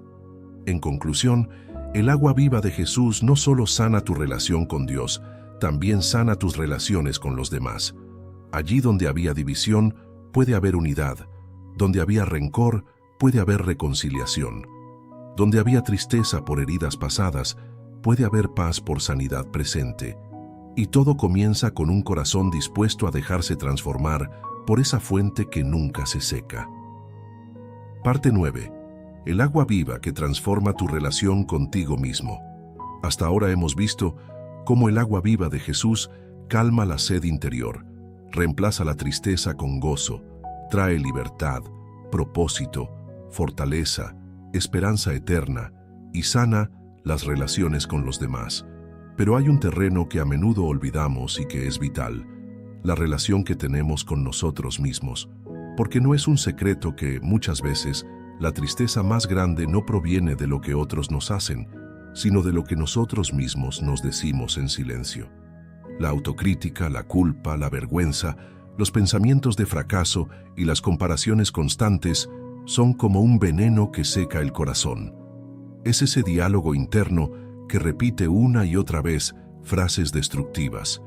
En conclusión, el agua viva de Jesús no solo sana tu relación con Dios, también sana tus relaciones con los demás. Allí donde había división, puede haber unidad. Donde había rencor, puede haber reconciliación. Donde había tristeza por heridas pasadas, puede haber paz por sanidad presente. Y todo comienza con un corazón dispuesto a dejarse transformar por esa fuente que nunca se seca. Parte 9. El agua viva que transforma tu relación contigo mismo. Hasta ahora hemos visto cómo el agua viva de Jesús calma la sed interior, reemplaza la tristeza con gozo, trae libertad, propósito, fortaleza, esperanza eterna y sana las relaciones con los demás. Pero hay un terreno que a menudo olvidamos y que es vital, la relación que tenemos con nosotros mismos, porque no es un secreto que, muchas veces, la tristeza más grande no proviene de lo que otros nos hacen, sino de lo que nosotros mismos nos decimos en silencio. La autocrítica, la culpa, la vergüenza, los pensamientos de fracaso y las comparaciones constantes son como un veneno que seca el corazón. Es ese diálogo interno que repite una y otra vez frases destructivas.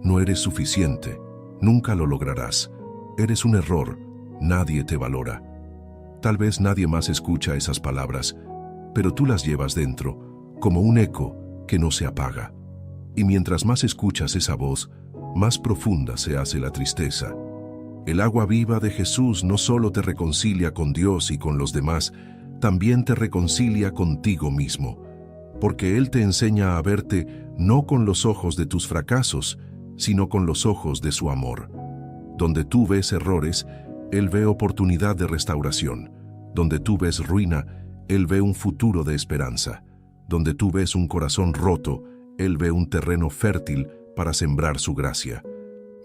No eres suficiente, nunca lo lograrás, eres un error, nadie te valora. Tal vez nadie más escucha esas palabras, pero tú las llevas dentro, como un eco que no se apaga. Y mientras más escuchas esa voz, más profunda se hace la tristeza. El agua viva de Jesús no solo te reconcilia con Dios y con los demás, también te reconcilia contigo mismo, porque Él te enseña a verte no con los ojos de tus fracasos, sino con los ojos de su amor. Donde tú ves errores, Él ve oportunidad de restauración. Donde tú ves ruina, Él ve un futuro de esperanza. Donde tú ves un corazón roto, Él ve un terreno fértil para sembrar su gracia.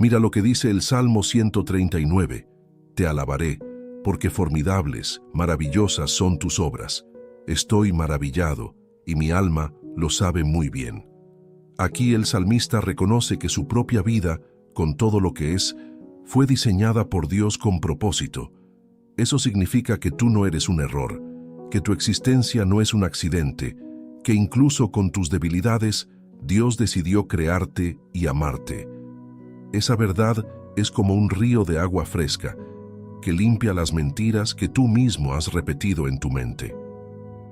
Mira lo que dice el Salmo 139. Te alabaré, porque formidables, maravillosas son tus obras. Estoy maravillado, y mi alma lo sabe muy bien. Aquí el salmista reconoce que su propia vida, con todo lo que es, fue diseñada por Dios con propósito. Eso significa que tú no eres un error, que tu existencia no es un accidente, que incluso con tus debilidades, Dios decidió crearte y amarte. Esa verdad es como un río de agua fresca, que limpia las mentiras que tú mismo has repetido en tu mente.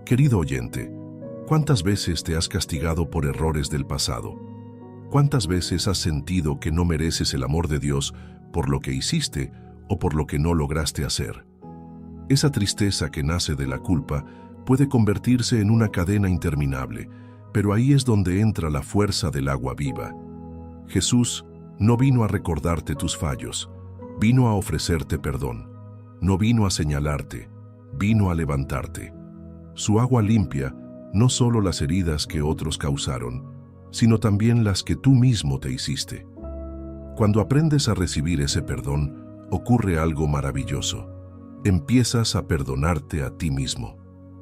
Querido oyente, ¿cuántas veces te has castigado por errores del pasado? ¿Cuántas veces has sentido que no mereces el amor de Dios por lo que hiciste o por lo que no lograste hacer? Esa tristeza que nace de la culpa puede convertirse en una cadena interminable, pero ahí es donde entra la fuerza del agua viva. Jesús no vino a recordarte tus fallos, vino a ofrecerte perdón. No vino a señalarte, vino a levantarte. Su agua limpia no solo las heridas que otros causaron, sino también las que tú mismo te hiciste. Cuando aprendes a recibir ese perdón, ocurre algo maravilloso. Empiezas a perdonarte a ti mismo.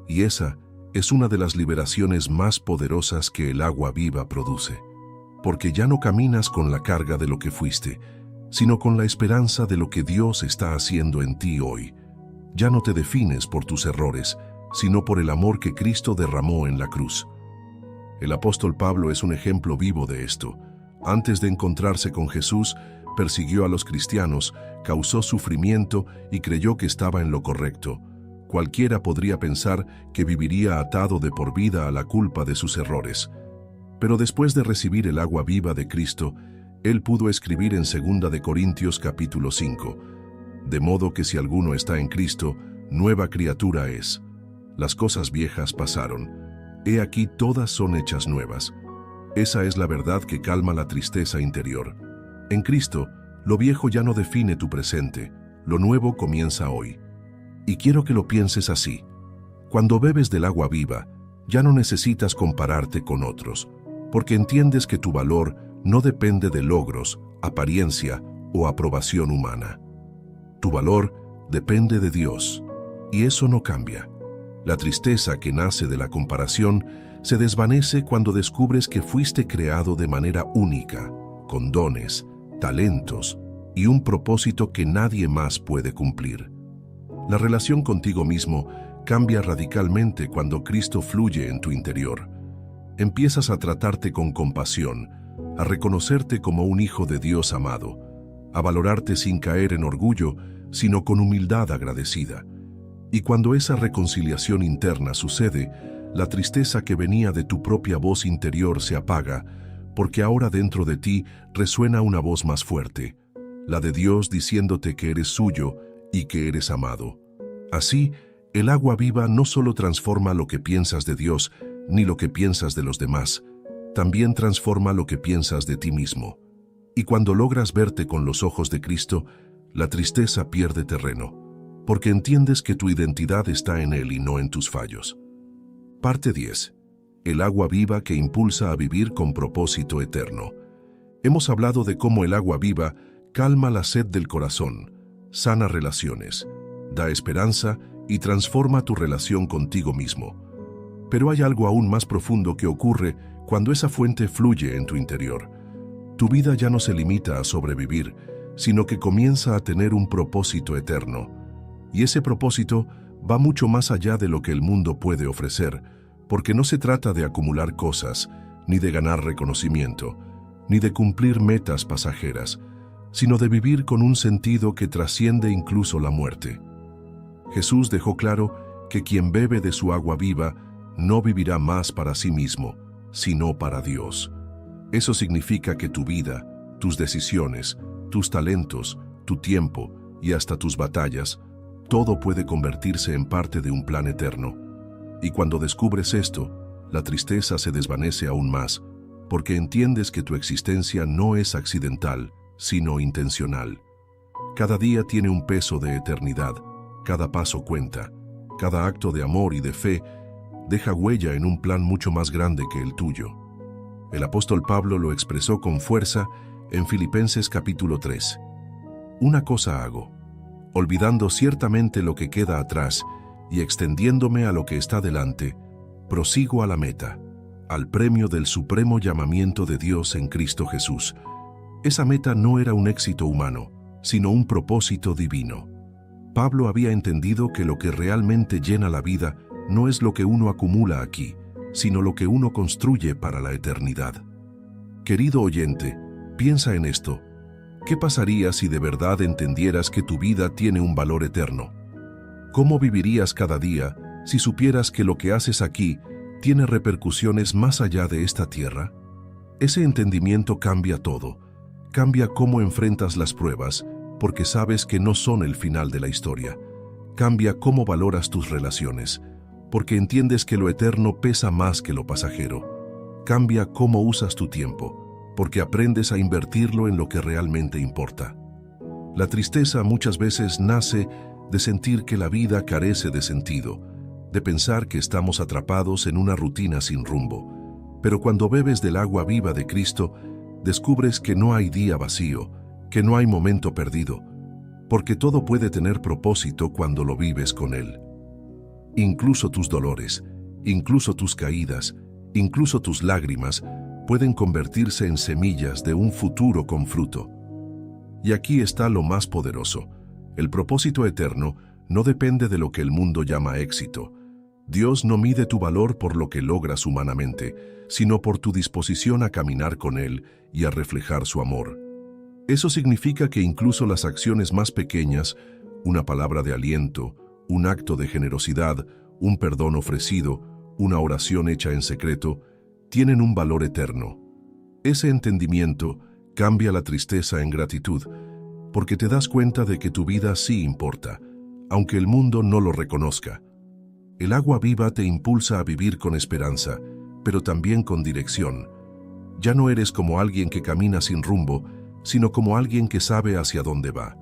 Y esa es una de las liberaciones más poderosas que el agua viva produce, porque ya no caminas con la carga de lo que fuiste, sino con la esperanza de lo que Dios está haciendo en ti hoy. Ya no te defines por tus errores, sino por el amor que Cristo derramó en la cruz. El apóstol Pablo es un ejemplo vivo de esto. Antes de encontrarse con Jesús, persiguió a los cristianos, causó sufrimiento y creyó que estaba en lo correcto. Cualquiera podría pensar que viviría atado de por vida a la culpa de sus errores. Pero después de recibir el agua viva de Cristo, él pudo escribir en 2 de Corintios capítulo 5, de modo que si alguno está en Cristo, nueva criatura es. Las cosas viejas pasaron. He aquí todas son hechas nuevas. Esa es la verdad que calma la tristeza interior. En Cristo, lo viejo ya no define tu presente, lo nuevo comienza hoy. Y quiero que lo pienses así. Cuando bebes del agua viva, ya no necesitas compararte con otros, porque entiendes que tu valor no depende de logros, apariencia o aprobación humana. Tu valor depende de Dios, y eso no cambia. La tristeza que nace de la comparación se desvanece cuando descubres que fuiste creado de manera única, con dones, talentos y un propósito que nadie más puede cumplir. La relación contigo mismo cambia radicalmente cuando Cristo fluye en tu interior. Empiezas a tratarte con compasión, a reconocerte como un hijo de Dios amado, a valorarte sin caer en orgullo, sino con humildad agradecida. Y cuando esa reconciliación interna sucede, la tristeza que venía de tu propia voz interior se apaga, porque ahora dentro de ti resuena una voz más fuerte, la de Dios diciéndote que eres suyo y que eres amado. Así, el agua viva no solo transforma lo que piensas de Dios, ni lo que piensas de los demás, también transforma lo que piensas de ti mismo. Y cuando logras verte con los ojos de Cristo, la tristeza pierde terreno, porque entiendes que tu identidad está en Él y no en tus fallos. Parte 10. El agua viva que impulsa a vivir con propósito eterno. Hemos hablado de cómo el agua viva calma la sed del corazón, sana relaciones, da esperanza y transforma tu relación contigo mismo. Pero hay algo aún más profundo que ocurre cuando esa fuente fluye en tu interior. Tu vida ya no se limita a sobrevivir, sino que comienza a tener un propósito eterno. Y ese propósito va mucho más allá de lo que el mundo puede ofrecer, porque no se trata de acumular cosas, ni de ganar reconocimiento, ni de cumplir metas pasajeras, sino de vivir con un sentido que trasciende incluso la muerte. Jesús dejó claro que quien bebe de su agua viva no vivirá más para sí mismo, sino para Dios. Eso significa que tu vida, tus decisiones, tus talentos, tu tiempo y hasta tus batallas, todo puede convertirse en parte de un plan eterno. Y cuando descubres esto, la tristeza se desvanece aún más, porque entiendes que tu existencia no es accidental, sino intencional. Cada día tiene un peso de eternidad, cada paso cuenta, cada acto de amor y de fe deja huella en un plan mucho más grande que el tuyo. El apóstol Pablo lo expresó con fuerza en Filipenses capítulo 3. Una cosa hago, olvidando ciertamente lo que queda atrás y extendiéndome a lo que está delante, prosigo a la meta, al premio del supremo llamamiento de Dios en Cristo Jesús. Esa meta no era un éxito humano, sino un propósito divino. Pablo había entendido que lo que realmente llena la vida no es lo que uno acumula aquí, sino lo que uno construye para la eternidad. Querido oyente, piensa en esto. ¿Qué pasaría si de verdad entendieras que tu vida tiene un valor eterno? ¿Cómo vivirías cada día si supieras que lo que haces aquí tiene repercusiones más allá de esta tierra? Ese entendimiento cambia todo. Cambia cómo enfrentas las pruebas, porque sabes que no son el final de la historia. Cambia cómo valoras tus relaciones, porque entiendes que lo eterno pesa más que lo pasajero. Cambia cómo usas tu tiempo, porque aprendes a invertirlo en lo que realmente importa. La tristeza muchas veces nace de sentir que la vida carece de sentido, de pensar que estamos atrapados en una rutina sin rumbo. Pero cuando bebes del agua viva de Cristo, descubres que no hay día vacío, que no hay momento perdido, porque todo puede tener propósito cuando lo vives con Él. Incluso tus dolores, Incluso tus caídas, incluso tus lágrimas, pueden convertirse en semillas de un futuro con fruto. Y aquí está lo más poderoso. El propósito eterno no depende de lo que el mundo llama éxito. Dios no mide tu valor por lo que logras humanamente, sino por tu disposición a caminar con Él y a reflejar su amor. Eso significa que incluso las acciones más pequeñas, una palabra de aliento, un acto de generosidad, un perdón ofrecido, una oración hecha en secreto, tienen un valor eterno. Ese entendimiento cambia la tristeza en gratitud, porque te das cuenta de que tu vida sí importa, aunque el mundo no lo reconozca. El agua viva te impulsa a vivir con esperanza, pero también con dirección. Ya no eres como alguien que camina sin rumbo, sino como alguien que sabe hacia dónde va.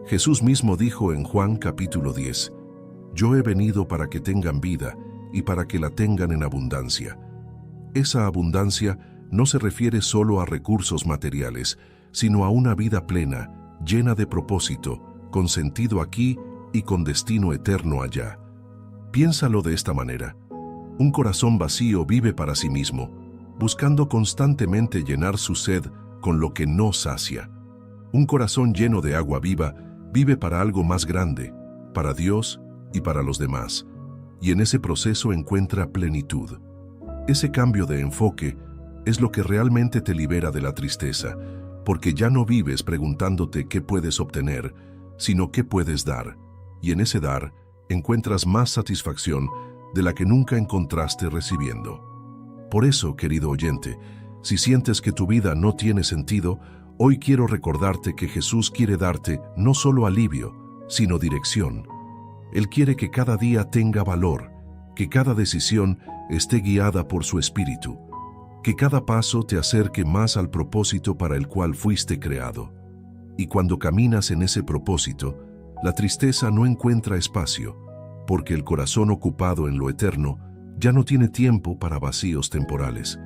Jesús mismo dijo en Juan capítulo 10, «Yo he venido para que tengan vida y para que la tengan en abundancia». Esa abundancia no se refiere solo a recursos materiales, sino a una vida plena, llena de propósito, con sentido aquí y con destino eterno allá. Piénsalo de esta manera. Un corazón vacío vive para sí mismo, buscando constantemente llenar su sed con lo que no sacia. Un corazón lleno de agua viva vive para algo más grande, para Dios y para los demás, y en ese proceso encuentra plenitud. Ese cambio de enfoque es lo que realmente te libera de la tristeza, porque ya no vives preguntándote qué puedes obtener, sino qué puedes dar, y en ese dar encuentras más satisfacción de la que nunca encontraste recibiendo. Por eso, querido oyente, si sientes que tu vida no tiene sentido, hoy quiero recordarte que Jesús quiere darte no solo alivio, sino dirección. Él quiere que cada día tenga valor, que cada decisión esté guiada por su Espíritu, que cada paso te acerque más al propósito para el cual fuiste creado. Y cuando caminas en ese propósito, la tristeza no encuentra espacio, porque el corazón ocupado en lo eterno ya no tiene tiempo para vacíos temporales.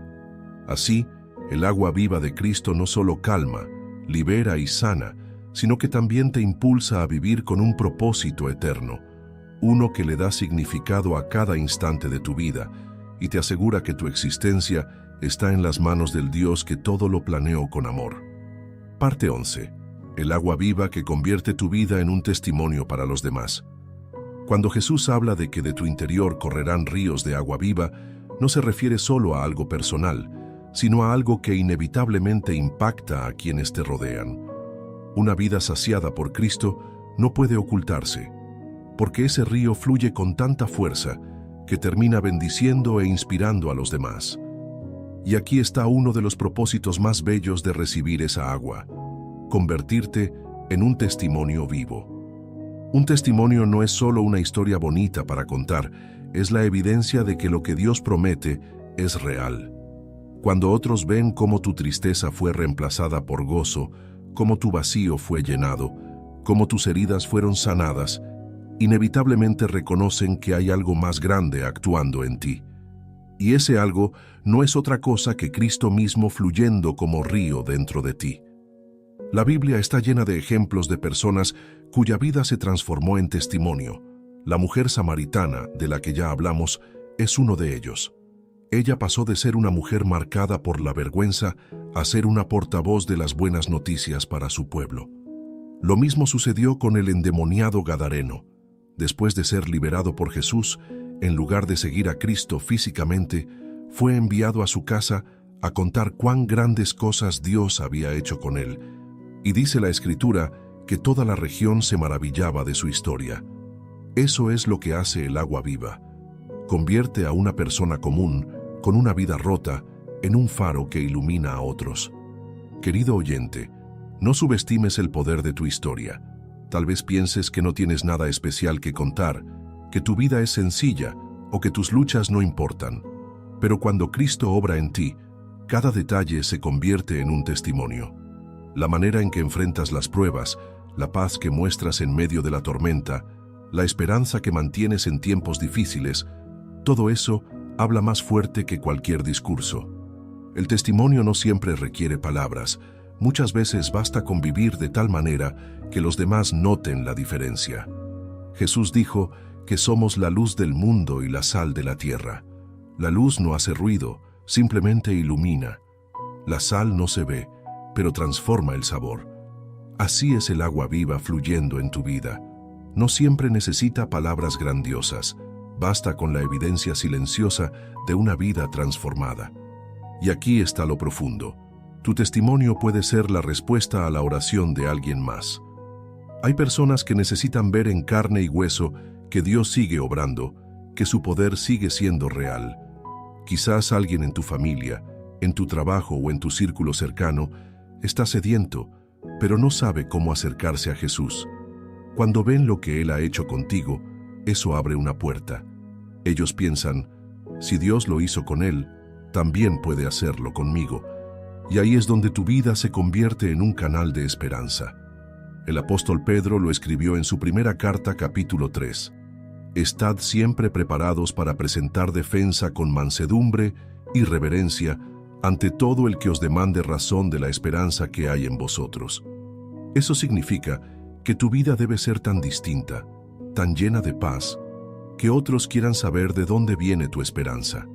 Así, el agua viva de Cristo no solo calma, libera y sana, sino que también te impulsa a vivir con un propósito eterno, uno que le da significado a cada instante de tu vida y te asegura que tu existencia está en las manos del Dios que todo lo planeó con amor. Parte 11. El agua viva que convierte tu vida en un testimonio para los demás. Cuando Jesús habla de que de tu interior correrán ríos de agua viva, no se refiere solo a algo personal, sino a algo que inevitablemente impacta a quienes te rodean. Una vida saciada por Cristo no puede ocultarse, porque ese río fluye con tanta fuerza que termina bendiciendo e inspirando a los demás. Y aquí está uno de los propósitos más bellos de recibir esa agua: convertirte en un testimonio vivo. Un testimonio no es solo una historia bonita para contar, es la evidencia de que lo que Dios promete es real. Cuando otros ven cómo tu tristeza fue reemplazada por gozo, cómo tu vacío fue llenado, cómo tus heridas fueron sanadas, inevitablemente reconocen que hay algo más grande actuando en ti. Y ese algo no es otra cosa que Cristo mismo fluyendo como río dentro de ti. La Biblia está llena de ejemplos de personas cuya vida se transformó en testimonio. La mujer samaritana, de la que ya hablamos, es uno de ellos. Ella pasó de ser una mujer marcada por la vergüenza a ser una portavoz de las buenas noticias para su pueblo. Lo mismo sucedió con el endemoniado gadareno. Después de ser liberado por Jesús, en lugar de seguir a Cristo físicamente, fue enviado a su casa a contar cuán grandes cosas Dios había hecho con él. Y dice la Escritura que toda la región se maravillaba de su historia. Eso es lo que hace el agua viva. Convierte a una persona común, con una vida rota, en un faro que ilumina a otros. Querido oyente, no subestimes el poder de tu historia. Tal vez pienses que no tienes nada especial que contar, que tu vida es sencilla o que tus luchas no importan. Pero cuando Cristo obra en ti, cada detalle se convierte en un testimonio. La manera en que enfrentas las pruebas, la paz que muestras en medio de la tormenta, la esperanza que mantienes en tiempos difíciles, todo eso habla más fuerte que cualquier discurso. El testimonio no siempre requiere palabras. Muchas veces basta con vivir de tal manera que los demás noten la diferencia. Jesús dijo que somos la luz del mundo y la sal de la tierra. La luz no hace ruido, simplemente ilumina. La sal no se ve, pero transforma el sabor. Así es el agua viva fluyendo en tu vida. No siempre necesita palabras grandiosas, basta con la evidencia silenciosa de una vida transformada. Y aquí está lo profundo. Tu testimonio puede ser la respuesta a la oración de alguien más. Hay personas que necesitan ver en carne y hueso que Dios sigue obrando, que su poder sigue siendo real. Quizás alguien en tu familia, en tu trabajo o en tu círculo cercano está sediento, pero no sabe cómo acercarse a Jesús. Cuando ven lo que Él ha hecho contigo, eso abre una puerta. Ellos piensan, si Dios lo hizo con él, también puede hacerlo conmigo. Y ahí es donde tu vida se convierte en un canal de esperanza. El apóstol Pedro lo escribió en su primera carta, capítulo 3. Estad siempre preparados para presentar defensa con mansedumbre y reverencia ante todo el que os demande razón de la esperanza que hay en vosotros. Eso significa que tu vida debe ser tan distinta, tan llena de paz, que otros quieran saber de dónde viene tu esperanza.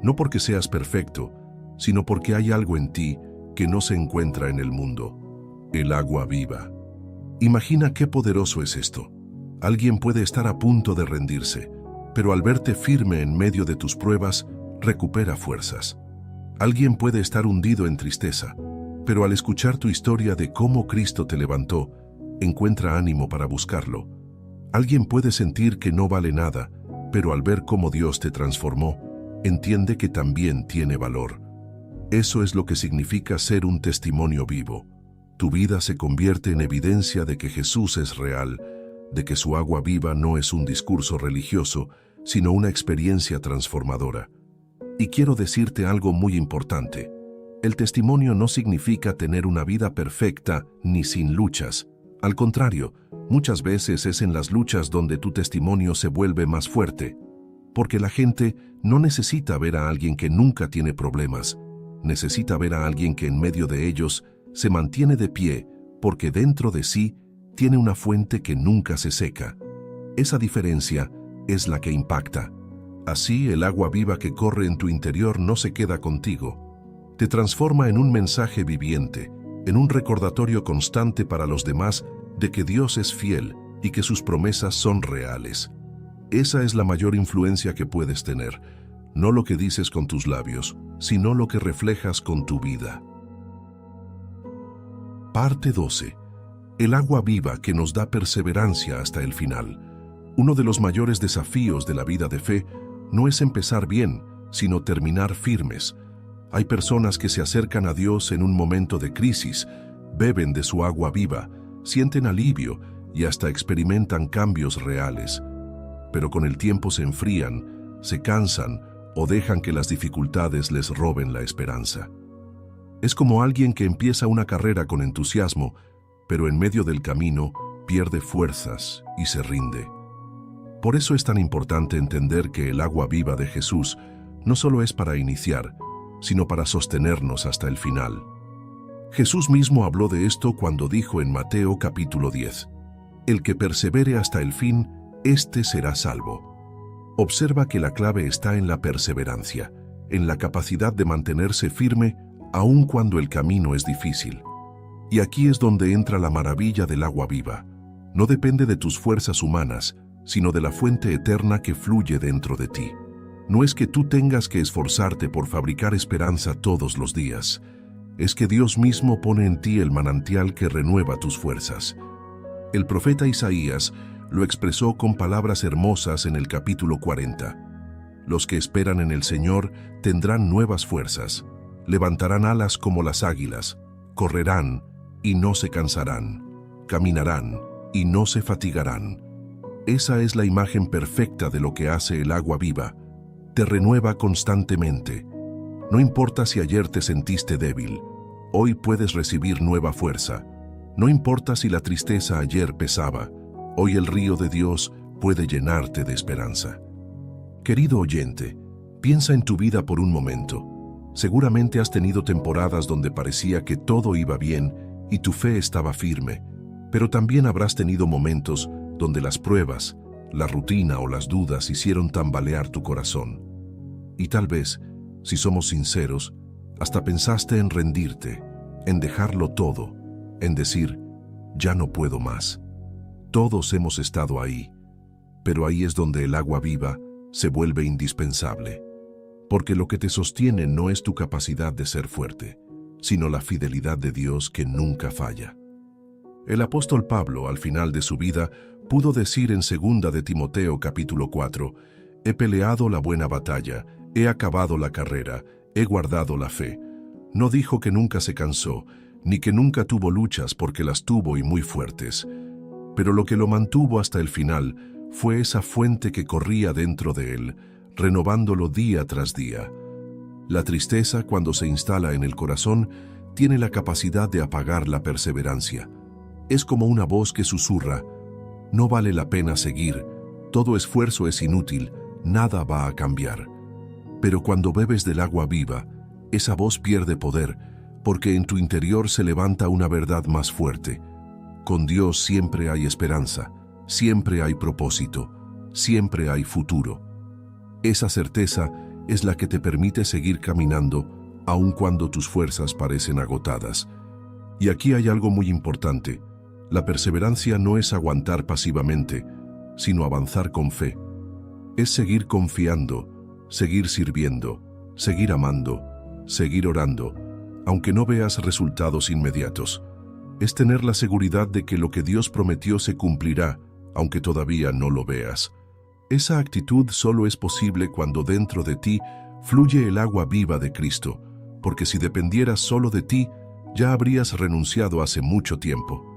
No porque seas perfecto, sino porque hay algo en ti que no se encuentra en el mundo. El agua viva. Imagina qué poderoso es esto. Alguien puede estar a punto de rendirse, pero al verte firme en medio de tus pruebas, recupera fuerzas. Alguien puede estar hundido en tristeza, pero al escuchar tu historia de cómo Cristo te levantó, encuentra ánimo para buscarlo. Alguien puede sentir que no vale nada, pero al ver cómo Dios te transformó, entiende que también tiene valor. Eso es lo que significa ser un testimonio vivo. Tu vida se convierte en evidencia de que Jesús es real, de que su agua viva no es un discurso religioso, sino una experiencia transformadora. Y quiero decirte algo muy importante. El testimonio no significa tener una vida perfecta ni sin luchas. Al contrario, muchas veces es en las luchas donde tu testimonio se vuelve más fuerte, porque la gente no necesita ver a alguien que nunca tiene problemas, necesita ver a alguien que en medio de ellos se mantiene de pie, porque dentro de sí tiene una fuente que nunca se seca. Esa diferencia es la que impacta. Así, el agua viva que corre en tu interior no se queda contigo. Te transforma en un mensaje viviente, en un recordatorio constante para los demás de que Dios es fiel y que sus promesas son reales. Esa es la mayor influencia que puedes tener, no lo que dices con tus labios, sino lo que reflejas con tu vida. Parte 12. El agua viva que nos da perseverancia hasta el final. Uno de los mayores desafíos de la vida de fe no es empezar bien, sino terminar firmes. Hay personas que se acercan a Dios en un momento de crisis, beben de su agua viva, sienten alivio y hasta experimentan cambios reales. Pero con el tiempo se enfrían, se cansan o dejan que las dificultades les roben la esperanza. Es como alguien que empieza una carrera con entusiasmo, pero en medio del camino pierde fuerzas y se rinde. Por eso es tan importante entender que el agua viva de Jesús no solo es para iniciar, sino para sostenernos hasta el final. Jesús mismo habló de esto cuando dijo en Mateo capítulo 10, «El que persevere hasta el fin, éste será salvo». Observa que la clave está en la perseverancia, en la capacidad de mantenerse firme aun cuando el camino es difícil. Y aquí es donde entra la maravilla del agua viva. No depende de tus fuerzas humanas, sino de la fuente eterna que fluye dentro de ti. No es que tú tengas que esforzarte por fabricar esperanza todos los días. Es que Dios mismo pone en ti el manantial que renueva tus fuerzas. El profeta Isaías lo expresó con palabras hermosas en el capítulo 40. Los que esperan en el Señor tendrán nuevas fuerzas, levantarán alas como las águilas, correrán y no se cansarán, caminarán y no se fatigarán. Esa es la imagen perfecta de lo que hace el agua viva. Te renueva constantemente. No importa si ayer te sentiste débil, hoy puedes recibir nueva fuerza. No importa si la tristeza ayer pesaba, hoy el río de Dios puede llenarte de esperanza. Querido oyente, piensa en tu vida por un momento. Seguramente has tenido temporadas donde parecía que todo iba bien y tu fe estaba firme, pero también habrás tenido momentos donde las pruebas, la rutina o las dudas hicieron tambalear tu corazón. Y tal vez, si somos sinceros, hasta pensaste en rendirte, en dejarlo todo, en decir, ya no puedo más. Todos hemos estado ahí, pero ahí es donde el agua viva se vuelve indispensable, porque lo que te sostiene no es tu capacidad de ser fuerte, sino la fidelidad de Dios que nunca falla. El apóstol Pablo, al final de su vida, pudo decir en 2 de Timoteo capítulo 4, «He peleado la buena batalla, he acabado la carrera, he guardado la fe». No dijo que nunca se cansó, ni que nunca tuvo luchas, porque las tuvo y muy fuertes. Pero lo que lo mantuvo hasta el final fue esa fuente que corría dentro de él, renovándolo día tras día. La tristeza, cuando se instala en el corazón, tiene la capacidad de apagar la perseverancia. Es como una voz que susurra, no vale la pena seguir, todo esfuerzo es inútil, nada va a cambiar. Pero cuando bebes del agua viva, esa voz pierde poder, porque en tu interior se levanta una verdad más fuerte. Con Dios siempre hay esperanza, siempre hay propósito, siempre hay futuro. Esa certeza es la que te permite seguir caminando, aun cuando tus fuerzas parecen agotadas. Y aquí hay algo muy importante. La perseverancia no es aguantar pasivamente, sino avanzar con fe. Es seguir confiando, seguir sirviendo, seguir amando, seguir orando, aunque no veas resultados inmediatos. Es tener la seguridad de que lo que Dios prometió se cumplirá, aunque todavía no lo veas. Esa actitud solo es posible cuando dentro de ti fluye el agua viva de Cristo, porque si dependieras solo de ti, ya habrías renunciado hace mucho tiempo.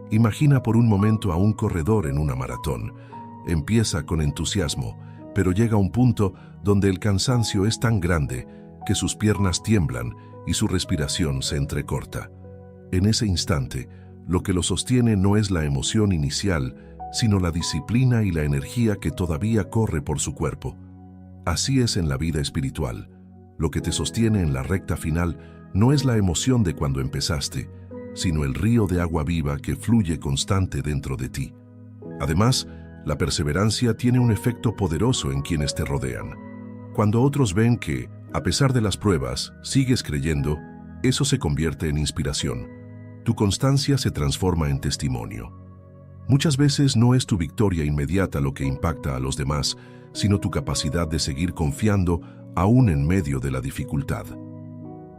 Imagina por un momento a un corredor en una maratón. Empieza con entusiasmo, pero llega un punto donde el cansancio es tan grande que sus piernas tiemblan y su respiración se entrecorta. En ese instante, lo que lo sostiene no es la emoción inicial, sino la disciplina y la energía que todavía corre por su cuerpo. Así es en la vida espiritual. Lo que te sostiene en la recta final no es la emoción de cuando empezaste, sino el río de agua viva que fluye constante dentro de ti. Además, la perseverancia tiene un efecto poderoso en quienes te rodean. Cuando otros ven que, a pesar de las pruebas, sigues creyendo, eso se convierte en inspiración. Tu constancia se transforma en testimonio. Muchas veces no es tu victoria inmediata lo que impacta a los demás, sino tu capacidad de seguir confiando aún en medio de la dificultad.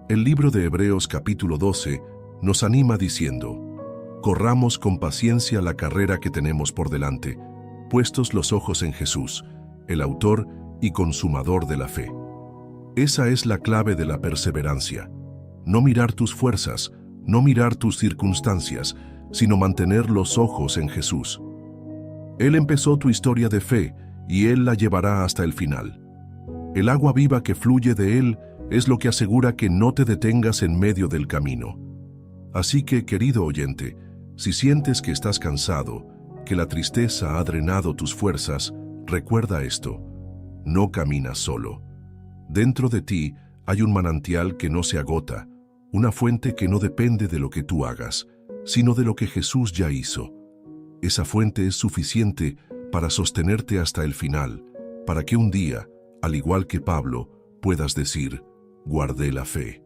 El libro de Hebreos capítulo 12 nos anima diciendo, «Corramos con paciencia la carrera que tenemos por delante, puestos los ojos en Jesús, el autor y consumador de la fe». Esa es la clave de la perseverancia. No mirar tus fuerzas, no mirar tus circunstancias, sino mantener los ojos en Jesús. Él empezó tu historia de fe y Él la llevará hasta el final. El agua viva que fluye de Él es lo que asegura que no te detengas en medio del camino. Así que, querido oyente, si sientes que estás cansado, que la tristeza ha drenado tus fuerzas, recuerda esto: no caminas solo. Dentro de ti hay un manantial que no se agota, una fuente que no depende de lo que tú hagas, sino de lo que Jesús ya hizo. Esa fuente es suficiente para sostenerte hasta el final, para que un día, al igual que Pablo, puedas decir, guardé la fe.